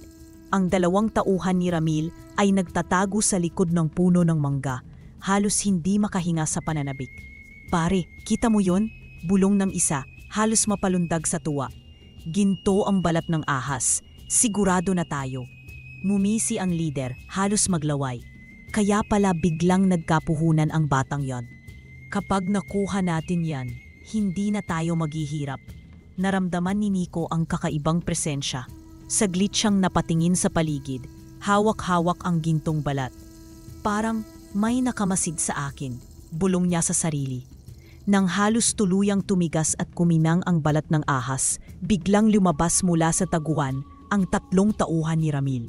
Ang 2 tauhan ni Ramil ay nagtatago sa likod ng puno ng mangga, halos hindi makahinga sa pananabik. Pare, kita mo yon? Bulong ng isa, halos mapalundag sa tuwa. Ginto ang balat ng ahas. Sigurado na tayo. Mumisi ang lider, halos maglaway. Kaya pala biglang nagkapuhunan ang batang yon. Kapag nakuha natin yan, hindi na tayo maghihirap. Naramdaman ni Nico ang kakaibang presensya. Saglit siyang napatingin sa paligid, hawak-hawak ang gintong balat. Parang may nakamasid sa akin, bulong niya sa sarili. Nang halos tuluyang tumigas at kuminang ang balat ng ahas, biglang lumabas mula sa taguan ang 3 tauhan ni Ramil.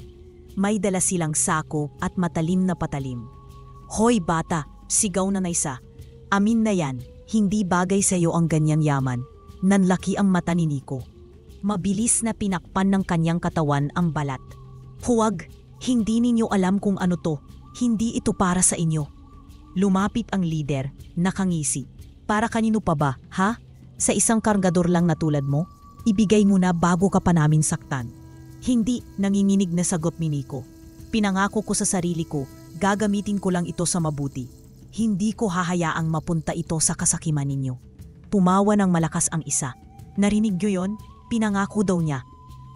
May dala silang sako at matalim na patalim. Hoy bata, sigaw na isa. Amin na yan, hindi bagay sa iyo ang ganyang yaman. Nanlaki ang mata ni Nico. Mabilis na pinakpan ng kanyang katawan ang balat. Huwag, hindi ninyo alam kung ano to. Hindi ito para sa inyo. Lumapit ang lider, nakangisi. Para kanino pa ba, ha? Sa isang kargador lang na tulad mo? Ibigay mo na bago ka pa namin saktan. Hindi, nanginginig na sagot ni Nico. Pinangako ko sa sarili ko, gagamitin ko lang ito sa mabuti. Hindi ko hahayaang mapunta ito sa kasakiman ninyo. Pumawa ng malakas ang isa. Narinig niyo yon? Pinangako daw niya.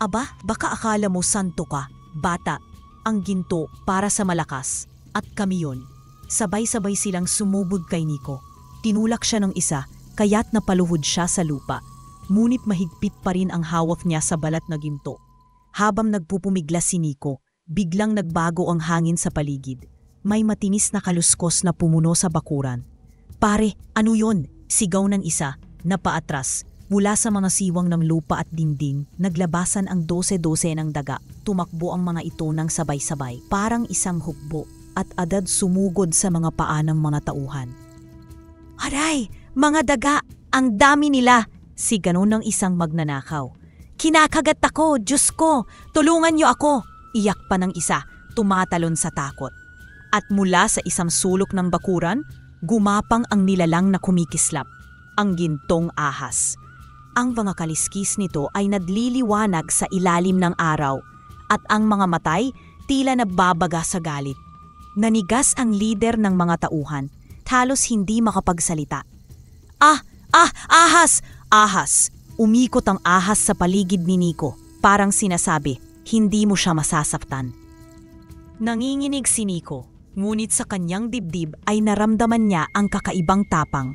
Aba, baka akala mo santo ka, bata. Ang ginto para sa malakas. At kami yon. Sabay-sabay silang sumubog kay Nico. Tinulak siya ng isa, kaya't napaluhod siya sa lupa. Ngunit mahigpit pa rin ang hawak niya sa balat na ginto. Habang nagpupumiglas si Nico, biglang nagbago ang hangin sa paligid. May matinis na kaluskos na pumuno sa bakuran. Pare, ano yon? Sigaw ng isa, na paatras. Mula sa mga siwang ng lupa at dingding, naglabasan ang 12-12 ng daga. Tumakbo ang mga ito ng sabay-sabay, parang isang hukbo, at agad sumugod sa mga paa ng mga tauhan. Aray, mga daga, ang dami nila! Sigaw ng isang magnanakaw. Kinakagat ako, Diyos ko! Tulungan niyo ako! Iyak pa ng isa, tumatalon sa takot. At mula sa isang sulok ng bakuran, gumapang ang nilalang na kumikislap, ang gintong ahas. Ang mga kaliskis nito ay nadliliwanag sa ilalim ng araw, at ang mga matay tila nababaga sa galit. Nanigas ang lider ng mga tauhan, halos hindi makapagsalita. Ahas! Ahas! Umikot ang ahas sa paligid ni Nico, parang sinasabi, hindi mo siya masasaktan. Nanginginig si Nico, ngunit sa kanyang dibdib ay naramdaman niya ang kakaibang tapang.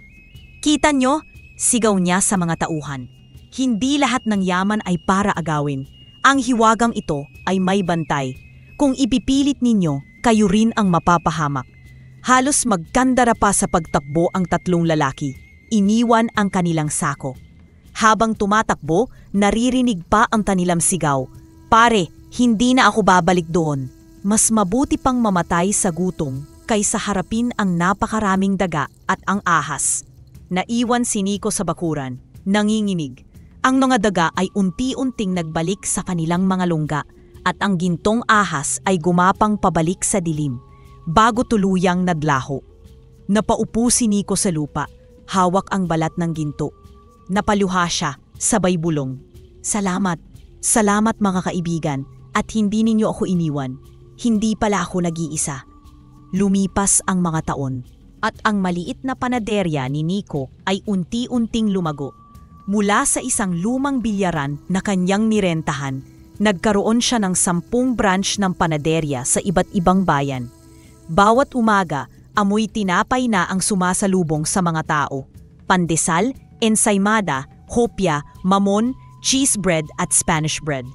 Kita nyo? Sigaw niya sa mga tauhan. Hindi lahat ng yaman ay para agawin. Ang hiwagang ito ay may bantay. Kung ipipilit ninyo, kayo rin ang mapapahamak. Halos magkandara pa sa pagtakbo ang 3 lalaki. Iniwan ang kanilang sako. Habang tumatakbo, naririnig pa ang kanilang sigaw. Pare, hindi na ako babalik doon. Mas mabuti pang mamatay sa gutom kaysa harapin ang napakaraming daga at ang ahas. Naiwan si Nico sa bakuran, nanginginig. Ang mga daga ay unti-unting nagbalik sa kanilang mga lungga at ang gintong ahas ay gumapang pabalik sa dilim bago tuluyang naglaho. Napaupo si Nico sa lupa, hawak ang balat ng ginto. Napaluha siya, sabay bulong. Salamat, salamat mga kaibigan, at hindi ninyo ako iniwan. Hindi pala ako nag-iisa. Lumipas ang mga taon, at ang maliit na panaderya ni Nico ay unti-unting lumago. Mula sa isang lumang bilyaran na kanyang nirentahan, nagkaroon siya ng 10 branch ng panaderya sa iba't ibang bayan. Bawat umaga, amoy tinapay na ang sumasalubong sa mga tao. Pandesal, ensaymada, hopya, mamon, cheese bread at Spanish bread.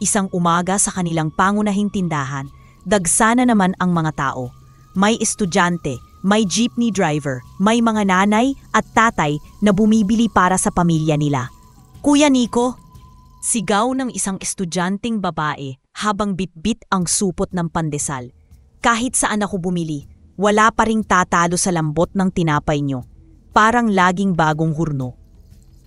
Isang umaga sa kanilang pangunahing tindahan, dagsa na naman ang mga tao. May estudyante, may jeepney driver, may mga nanay at tatay na bumibili para sa pamilya nila. Kuya Nico, sigaw ng isang estudyanteng babae habang bitbit ang supot ng pandesal. Kahit saan ako bumili, wala pa ring tatalo sa lambot ng tinapay nyo. Parang laging bagong hurno.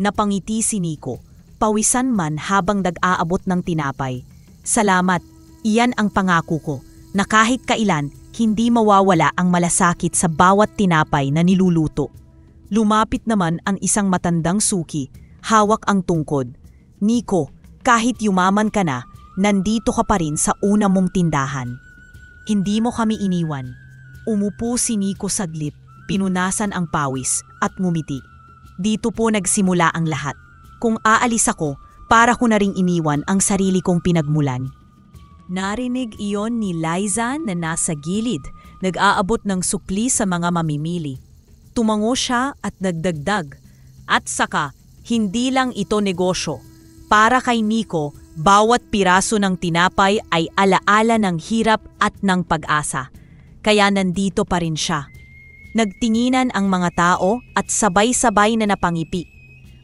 Napangiti si Nico, pawisan man habang nag-aabot ng tinapay. Salamat, iyan ang pangako ko, na kahit kailan, hindi mawawala ang malasakit sa bawat tinapay na niluluto. Lumapit naman ang isang matandang suki, hawak ang tungkod. Nico, kahit yumaman ka na, nandito ka pa rin sa una mong tindahan. Hindi mo kami iniwan. Umupo si Nico saglit, pinunasan ang pawis at ngumiti. Dito po nagsimula ang lahat. Kung aalis ako, para ko na ring iniwan ang sarili kong pinagmulan. Narinig iyon ni Liza na nasa gilid, nag-aabot ng sukli sa mga mamimili. Tumango siya at nagdagdag. At saka, hindi lang ito negosyo. Para kay Nico, bawat piraso ng tinapay ay alaala ng hirap at ng pag-asa. Kaya nandito pa rin siya. Nagtinginan ang mga tao at sabay-sabay na napangipi.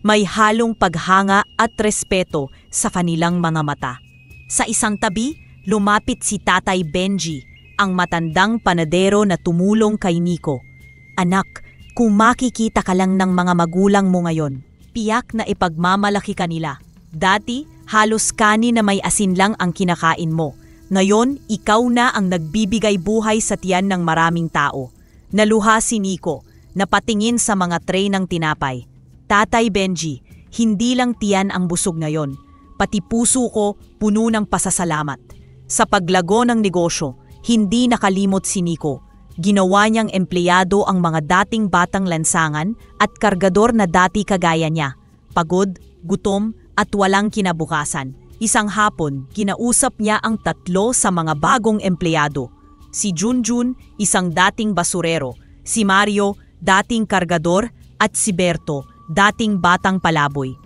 May halong paghanga at respeto sa kanilang mga mata. Sa isang tabi, lumapit si Tatay Benji, ang matandang panadero na tumulong kay Nico. Anak, kung makikita ka lang ng mga magulang mo ngayon, piyak na ipagmamalaki ka nila. Dati, halos kanin na may asin lang ang kinakain mo. Ngayon, ikaw na ang nagbibigay buhay sa tiyan ng maraming tao. Naluha si Nico, napatingin sa mga tray ng tinapay. Tatay Benji, hindi lang tiyan ang busog ngayon, pati puso ko puno ng pasasalamat. Sa paglago ng negosyo, hindi nakalimot si Nico. Ginawa niyang empleyado ang mga dating batang lansangan at kargador na dati kagaya niya. Pagod, gutom at walang kinabukasan. Isang hapon, kinausap niya ang 3 sa mga bagong empleyado. Si Junjun, isang dating basurero, si Mario, dating kargador, at si Berto, dating batang palaboy.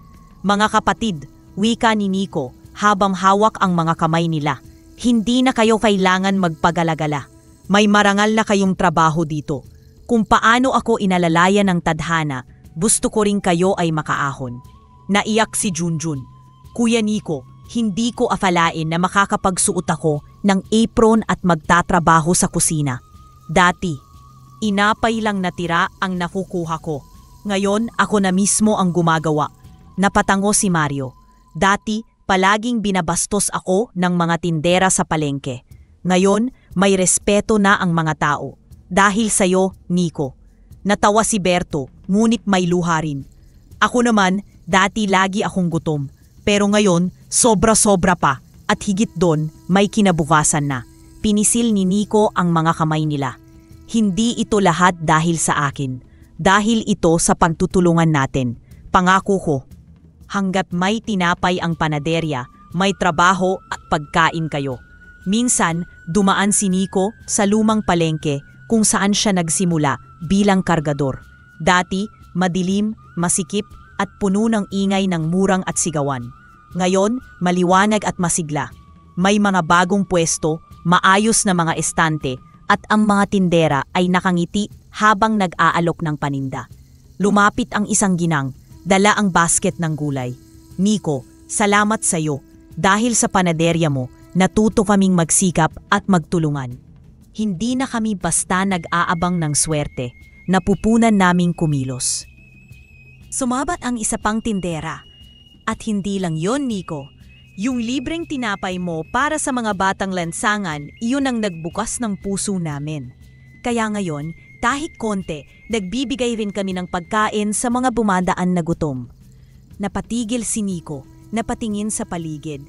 Mga kapatid, wika ni Nico habang hawak ang mga kamay nila. Hindi na kayo kailangan magpagalagala. May marangal na kayong trabaho dito. Kung paano ako inalalaya ng tadhana, gusto ko rin kayo ay makaahon. Naiyak si Junjun. Kuya Nico, hindi ko afalain na makakapagsuot ako ng apron at magtatrabaho sa kusina. Dati, inapay lang natira ang nakukuha ko. Ngayon, ako na mismo ang gumagawa. Napatango si Mario. Dati, palaging binabastos ako ng mga tindera sa palengke. Ngayon, may respeto na ang mga tao. Dahil sa'yo, Nico. Natawa si Berto, ngunit may luha rin. Ako naman, dati lagi akong gutom. Pero ngayon, sobra-sobra pa. At higit doon, may kinabukasan na. Pinisil ni Nico ang mga kamay nila. Hindi ito lahat dahil sa akin. Dahil ito sa pagtutulungan natin. Pangako ko. Hanggat may tinapay ang panaderya, may trabaho at pagkain kayo. Minsan, dumaan si Nico sa lumang palengke kung saan siya nagsimula bilang kargador. Dati, madilim, masikip at puno ng ingay ng murang at sigawan. Ngayon, maliwanag at masigla. May mga bagong pwesto, maayos na mga estante at ang mga tindera ay nakangiti habang nag-aalok ng paninda. Lumapit ang isang ginang, dala ang basket ng gulay. Nico, salamat sa iyo. Dahil sa panaderya mo, natuto kaming magsikap at magtulungan. Hindi na kami basta nag-aabang ng swerte, napupunan naming kumilos. Sumabat ang isa pang tindera. At hindi lang yon, Nico. Yung libreng tinapay mo para sa mga batang lansangan, iyon ang nagbukas ng puso namin. Kaya ngayon, kahit konti, nagbibigay rin kami ng pagkain sa mga bumadaan na gutom. Napatigil si Nico, napatingin sa paligid.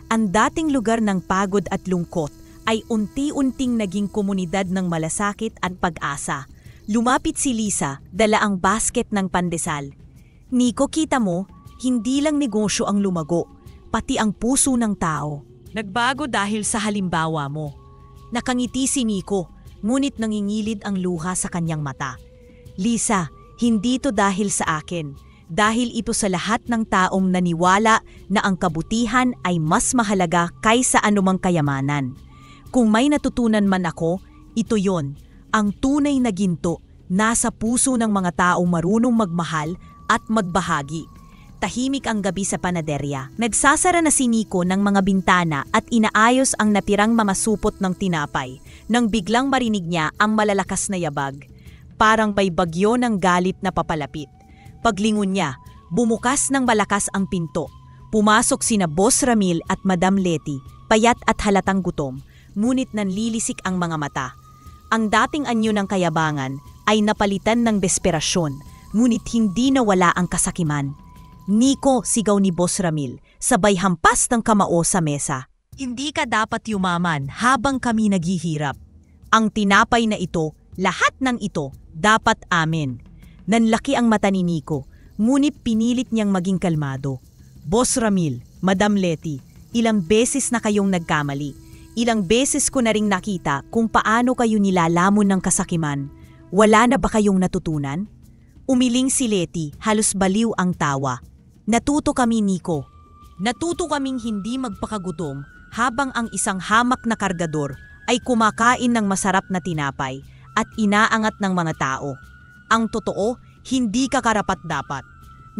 Ang dating lugar ng pagod at lungkot ay unti-unting naging komunidad ng malasakit at pag-asa. Lumapit si Lisa, dala ang basket ng pandesal. Nico, kita mo, hindi lang negosyo ang lumago, pati ang puso ng tao. Nagbago dahil sa halimbawa mo. Nakangiti si Nico, ngunit nangingilid ang luha sa kanyang mata. Lisa, hindi to dahil sa akin. Dahil ito sa lahat ng taong naniwala na ang kabutihan ay mas mahalaga kaysa anumang kayamanan. Kung may natutunan man ako, ito yon, ang tunay na ginto nasa puso ng mga taong marunong magmahal at magbahagi. Tahimik ang gabi sa panaderya. Nagsasara na si Nico ng mga bintana at inaayos ang natirang mamasupot ng tinapay nang biglang marinig niya ang malalakas na yabag. Parang may bagyo ng galit na papalapit. Paglingon niya, bumukas ng malakas ang pinto. Pumasok sina Boss Ramil at Madam Letty, payat at halatang gutom, ngunit nanlilisik ang mga mata. Ang dating anyo ng kayabangan ay napalitan ng desperasyon, ngunit hindi nawala ang kasakiman. Nico, sigaw ni Boss Ramil, sabay hampas ng kamao sa mesa. Hindi ka dapat yumaman habang kami naghihirap. Ang tinapay na ito, lahat ng ito, dapat amin. Nanlaki ang mata ni Nico, ngunit pinilit niyang maging kalmado. Boss Ramil, Madam Letty, ilang beses na kayong nagkamali. Ilang beses ko na ring nakita kung paano kayo nilalamon ng kasakiman. Wala na ba kayong natutunan? Umiling si Letty, halos baliw ang tawa. Natuto kami, Nico. Natuto kaming hindi magpakagutom habang ang isang hamak na kargador ay kumakain ng masarap na tinapay at inaangat ng mga tao. Ang totoo, hindi ka karapat-dapat.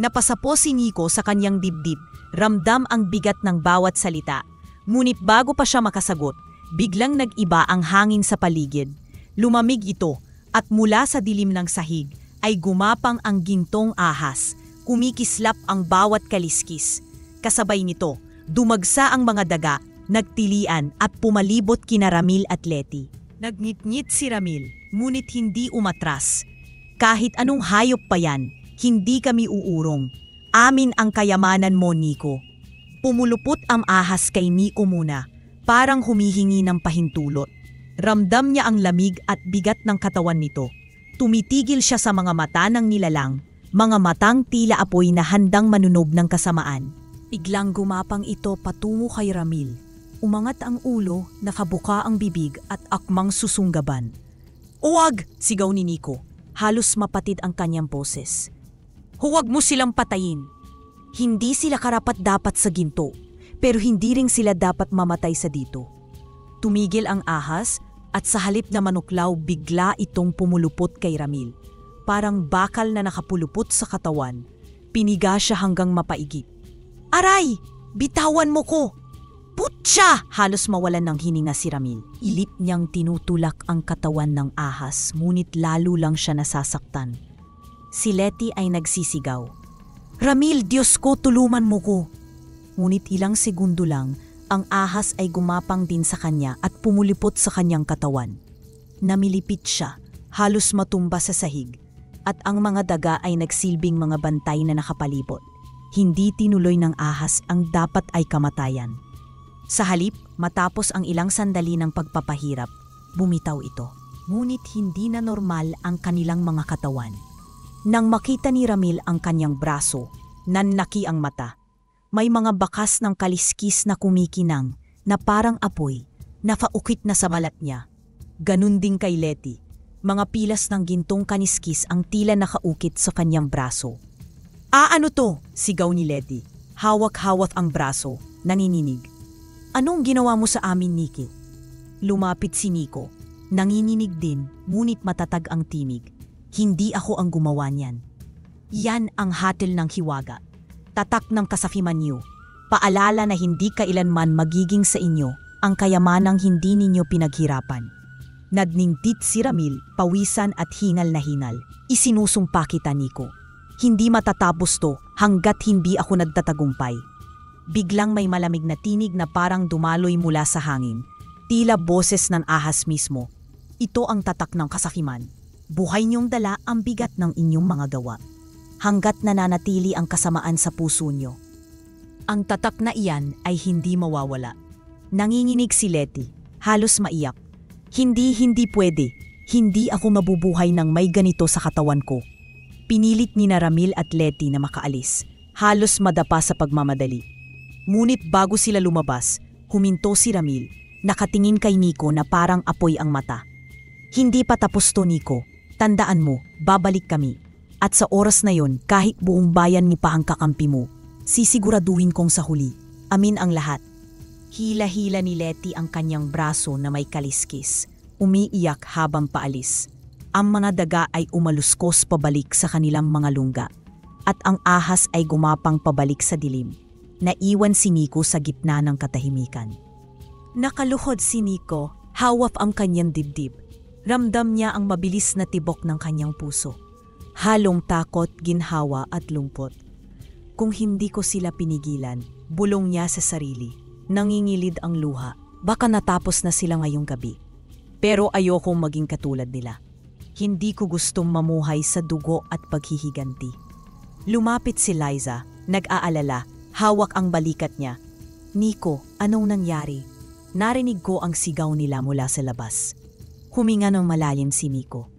Napasapo si Nico sa kanyang dibdib, ramdam ang bigat ng bawat salita. Ngunit bago pa siya makasagot, biglang nag-iba ang hangin sa paligid. Lumamig ito at mula sa dilim ng sahig ay gumapang ang gintong ahas. Kumikislap ang bawat kaliskis. Kasabay nito, dumagsa ang mga daga, nagtilian at pumalibot kina Ramil at Letty. Nagngit-ngit si Ramil, ngunit hindi umatras. Kahit anong hayop pa yan, hindi kami uurong. Amin ang kayamanan mo, Nico. Pumulupot ang ahas kay Nico muna, parang humihingi ng pahintulot. Ramdam niya ang lamig at bigat ng katawan nito. Tumitigil siya sa mga mata ng nilalang, mga matang tila apoy na handang manunog ng kasamaan. Biglang gumapang ito patungo kay Ramil. Umangat ang ulo, nakabuka ang bibig at akmang susunggaban. "Huwag!" sigaw ni Nico. Halos mapatid ang kanyang boses. "Huwag mo silang patayin. Hindi sila karapat-dapat sa ginto, pero hindi rin sila dapat mamatay sa dito." Tumigil ang ahas at sa halip na manuklaw bigla itong pumulupot kay Ramil. Parang bakal na nakapulupot sa katawan. Piniga siya hanggang mapaigip. "Aray! Bitawan mo ko!" "Putya!" Halos mawalan ng hininga si Ramil. Ilip niyang tinutulak ang katawan ng ahas, ngunit lalo lang siya nasasaktan. Si Letty ay nagsisigaw. "Ramil, Diyos ko, tulungan mo ko!" Ngunit ilang segundo lang, ang ahas ay gumapang din sa kanya at pumulipot sa kanyang katawan. Namilipit siya, halos matumba sa sahig, at ang mga daga ay nagsilbing mga bantay na nakapalibot. Hindi tinuloy ng ahas ang dapat ay kamatayan. Sa halip, matapos ang ilang sandali ng pagpapahirap, bumitaw ito. Ngunit hindi na normal ang kanilang mga katawan. Nang makita ni Ramil ang kanyang braso, nanlaki ang mata. May mga bakas ng kaliskis na kumikinang na parang apoy, nafaukit na sa balat niya. Ganun din kay Letty. Mga pilas ng gintong kaniskis ang tila nakaukit sa kanyang braso. Ano to?" sigaw ni Letty. Hawak-hawak ang braso, nanininig. "Anong ginawa mo sa amin, Nico?" Lumapit si Nico. Nanginginig din, ngunit matatag ang timig. "Hindi ako ang gumawa niyan. Yan ang hatil ng hiwaga. Tatak ng kasakiman niyo. Paalala na hindi kailanman magiging sa inyo ang kayamanang hindi ninyo pinaghirapan." Nagnintit si Ramil, pawisan at hingal na hingal. "Isinusumpa kita, Nico. Hindi matatapos to hanggat hindi ako nagtatagumpay. Biglang may malamig na tinig na parang dumaloy mula sa hangin. Tila boses ng ahas mismo. Ito ang tatak ng kasakiman. Buhay niyong dala ang bigat ng inyong mga gawa. Hanggat nananatili ang kasamaan sa puso niyo. Ang tatak na iyan ay hindi mawawala. Nanginginig si Letty, halos maiyak. Hindi pwede. Hindi ako mabubuhay ng may ganito sa katawan ko. Pinilit ni Ramil at Letty na makaalis. Halos madapa sa pagmamadali. Ngunit bago sila lumabas, huminto si Ramil. Nakatingin kay Nico na parang apoy ang mata. Hindi pa tapos to, Nico. Tandaan mo, babalik kami. At sa oras na yon, kahit buong bayan mo pa ang kakampi mo, sisiguraduhin kong sa huli, amin ang lahat. Hila-hila ni Letty ang kanyang braso na may kaliskis. Umiiyak habang paalis. Ang mga daga ay umaluskos pabalik sa kanilang mga lungga. At ang ahas ay gumapang pabalik sa dilim. Naiwan si Nico sa gitna ng katahimikan. Nakaluhod si Nico, hawak ang kanyang dibdib. Ramdam niya ang mabilis na tibok ng kanyang puso. Halong takot, ginhawa at lungkot. Kung hindi ko sila pinigilan, bulong niya sa sarili. Nangingilid ang luha. Baka natapos na sila ngayong gabi. Pero ayokong maging katulad nila. Hindi ko gustong mamuhay sa dugo at paghihiganti. Lumapit si Liza, nag-aalala, hawak ang balikat niya. Nico, anong nangyari? Narinig ko ang sigaw nila mula sa labas. Huminga ng malalim si Nico.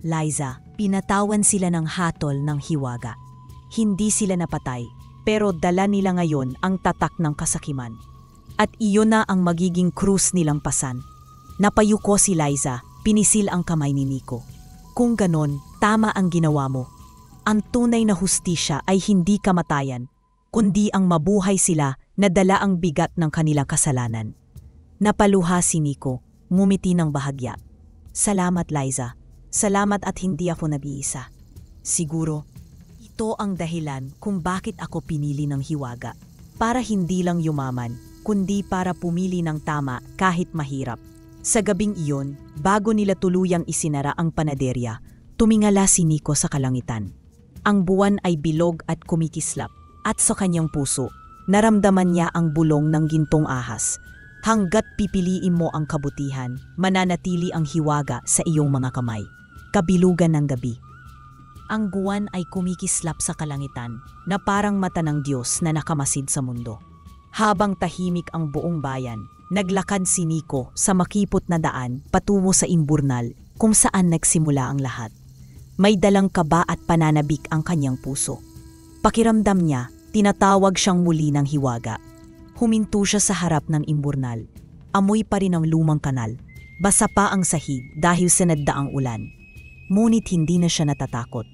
Liza, pinatawan sila ng hatol ng hiwaga. Hindi sila napatay, pero dala nila ngayon ang tatak ng kasakiman. At iyon na ang magiging krus nilang pasan. Napayuko si Liza, pinisil ang kamay ni Nico. Kung ganon, tama ang ginawa mo. Ang tunay na hustisya ay hindi kamatayan, kundi ang mabuhay sila na dala ang bigat ng kanilang kasalanan. Napaluha si Nico, ngumiti ng bahagya. Salamat, Liza. Salamat at hindi ako nag-iisa. Siguro, ito ang dahilan kung bakit ako pinili ng hiwaga. Para hindi lang yumaman, kundi para pumili ng tama kahit mahirap. Sa gabing iyon, bago nila tuluyang isinara ang panaderya, tumingala si Nico sa kalangitan. Ang buwan ay bilog at kumikislap, at sa kanyang puso, naramdaman niya ang bulong ng gintong ahas. Hanggat pipiliin mo ang kabutihan, mananatili ang hiwaga sa iyong mga kamay. Kabilugan ng gabi. Ang buwan ay kumikislap sa kalangitan na parang mata ng Diyos na nakamasid sa mundo. Habang tahimik ang buong bayan, naglakad si Nico sa makipot na daan patungo sa imburnal kung saan nagsimula ang lahat. May dalang kaba at pananabik ang kanyang puso. Pakiramdam niya, tinatawag siyang muli ng hiwaga. Huminto siya sa harap ng imburnal. Amoy pa rin ang lumang kanal. Basa pa ang sahig dahil sa nagdaang ulan. Ngunit hindi na siya natatakot.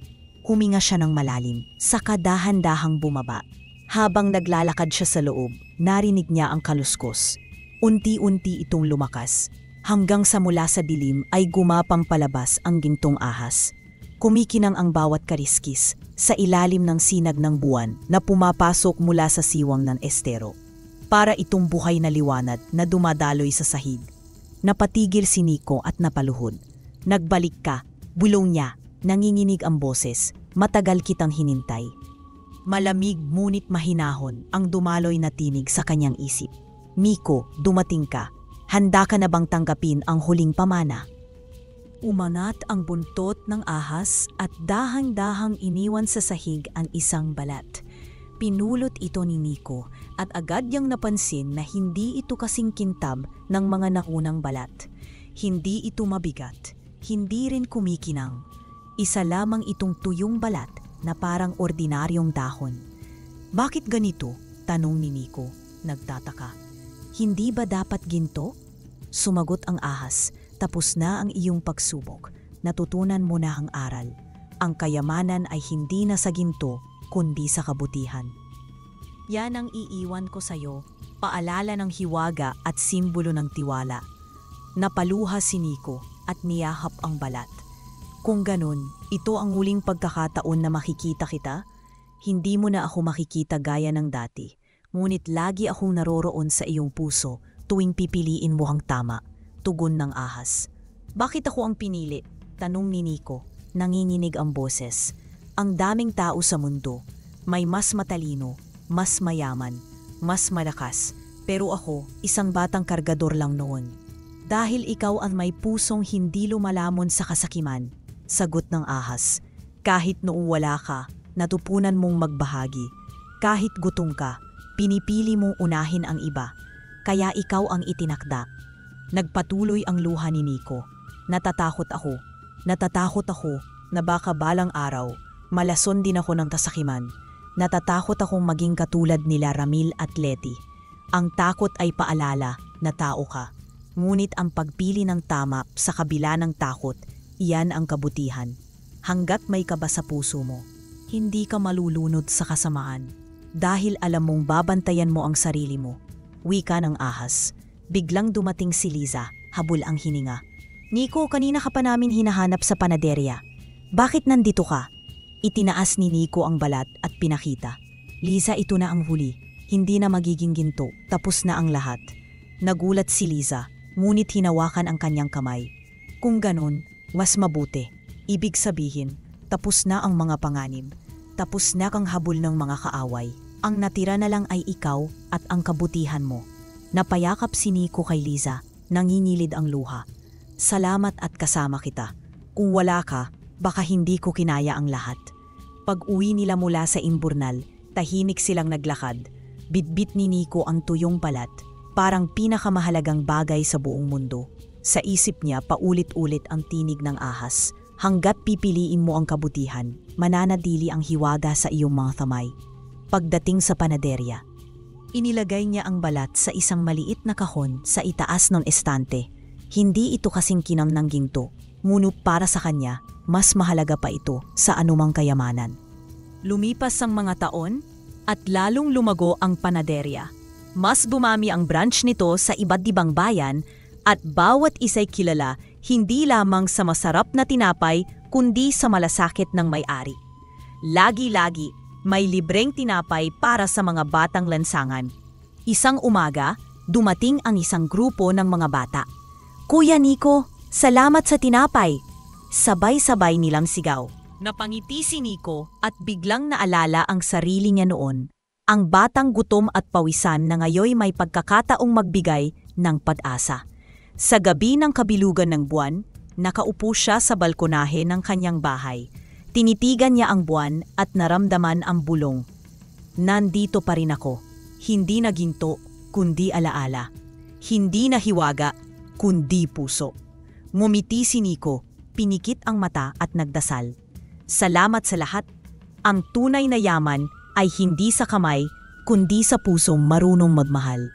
Huminga siya ng malalim, saka dahan-dahang bumaba. Habang naglalakad siya sa loob, narinig niya ang kaluskos. Unti-unti itong lumakas. Hanggang sa mula sa dilim ay gumapang palabas ang gintong ahas. Kumikinang ang bawat kariskis sa ilalim ng sinag ng buwan na pumapasok mula sa siwang ng estero. Para itong buhay na liwanag na dumadaloy sa sahig. Napatigil si Nico at napaluhod. Nagbalik ka, bulong niya, nanginginig ang boses, matagal kitang hinintay. Malamig ngunit mahinahon ang dumaloy na tinig sa kanyang isip. Nico, dumating ka. Handa ka na bang tanggapin ang huling pamana? Umanat ang buntot ng ahas at dahang-dahang iniwan sa sahig ang isang balat. Pinulot ito ni Nico at agad niyang napansin na hindi ito kasing kintab ng mga naunang balat. Hindi ito mabigat, hindi rin kumikinang. Isa lamang itong tuyong balat na parang ordinaryong dahon. Bakit ganito? Tanong ni Nico, nagtataka. Hindi ba dapat ginto? Sumagot ang ahas, tapos na ang iyong pagsubok. Natutunan mo na ang aral. Ang kayamanan ay hindi na sa ginto, kundi sa kabutihan. Yan ang iiwan ko sa'yo, paalala ng hiwaga at simbolo ng tiwala. Napaluha si Nico at niyahap ang balat. Kung ganun, ito ang huling pagkakataon na makikita kita. Hindi mo na ako makikita gaya ng dati, ngunit lagi akong naroroon sa iyong puso tuwing pipiliin mo ang tama, tugon ng ahas. Bakit ako ang pinili? Tanong ni Nico, nanginginig ang boses. Ang daming tao sa mundo. May mas matalino, mas mayaman, mas malakas. Pero ako, isang batang kargador lang noon. Dahil ikaw ang may pusong hindi lumalamon sa kasakiman, sagot ng ahas. Kahit noong wala ka, natupunan mong magbahagi. Kahit gutom ka, pinipili mong unahin ang iba. Kaya ikaw ang itinakda. Nagpatuloy ang luha ni Nico. Natatakot ako. Natatakot ako na baka balang araw, malason din ako ng kasakiman. Natatakot akong maging katulad nila Ramil at Letty. Ang takot ay paalala na tao ka. Ngunit ang pagpili ng tama sa kabila ng takot, iyan ang kabutihan. Hanggat may kaba sa puso mo, hindi ka malulunod sa kasamaan. Dahil alam mong babantayan mo ang sarili mo. Wika ng ahas. Biglang dumating si Liza, habol ang hininga. Nico, kanina ka pa namin hinahanap sa panaderya. Bakit nandito ka? Itinaas ni Nico ang balat at pinakita. Liza, ito na ang huli. Hindi na magiging ginto. Tapos na ang lahat. Nagulat si Liza, ngunit hinawakan ang kanyang kamay. Kung ganon, mas mabuti. Ibig sabihin, tapos na ang mga panganib. Tapos na kang habol ng mga kaaway. Ang natira na lang ay ikaw at ang kabutihan mo. Napayakap si Nico kay Liza, nanginilid ang luha. Salamat at kasama kita. Kung wala ka, baka hindi ko kinaya ang lahat. Pag-uwi nila mula sa imburnal, tahimik silang naglakad. Bitbit ni Nico ang tuyong balat, parang pinakamahalagang bagay sa buong mundo. Sa isip niya paulit-ulit ang tinig ng ahas. Hanggat pipiliin mo ang kabutihan, mananatili ang hiwaga sa iyong mga kamay. Pagdating sa panaderya, inilagay niya ang balat sa isang maliit na kahon sa itaas ng estante. Hindi ito kasing kinam ng ginto, ngunit para sa kanya, mas mahalaga pa ito sa anumang kayamanan. Lumipas ang mga taon at lalong lumago ang panaderya. Mas bumami ang branch nito sa iba't ibang bayan at bawat isa'y kilala hindi lamang sa masarap na tinapay kundi sa malasakit ng may-ari. Lagi-lagi may libreng tinapay para sa mga batang lansangan. Isang umaga, dumating ang isang grupo ng mga bata. Kuya Nico, salamat sa tinapay! Sabay-sabay nilang sigaw. Napangiti si Nico at biglang naalala ang sarili niya noon. Ang batang gutom at pawisan na ngayoy may pagkakataong magbigay ng pag-asa. Sa gabi ng kabilugan ng buwan, nakaupo siya sa balkonahe ng kanyang bahay. Tinitigan niya ang buwan at naramdaman ang bulong. Nandito pa rin ako. Hindi na ginto, kundi alaala. Hindi na hiwaga, kundi puso. Ngumiti si Nico, pinikit ang mata at nagdasal. Salamat sa lahat. Ang tunay na yaman ay hindi sa kamay, kundi sa pusong marunong magmahal.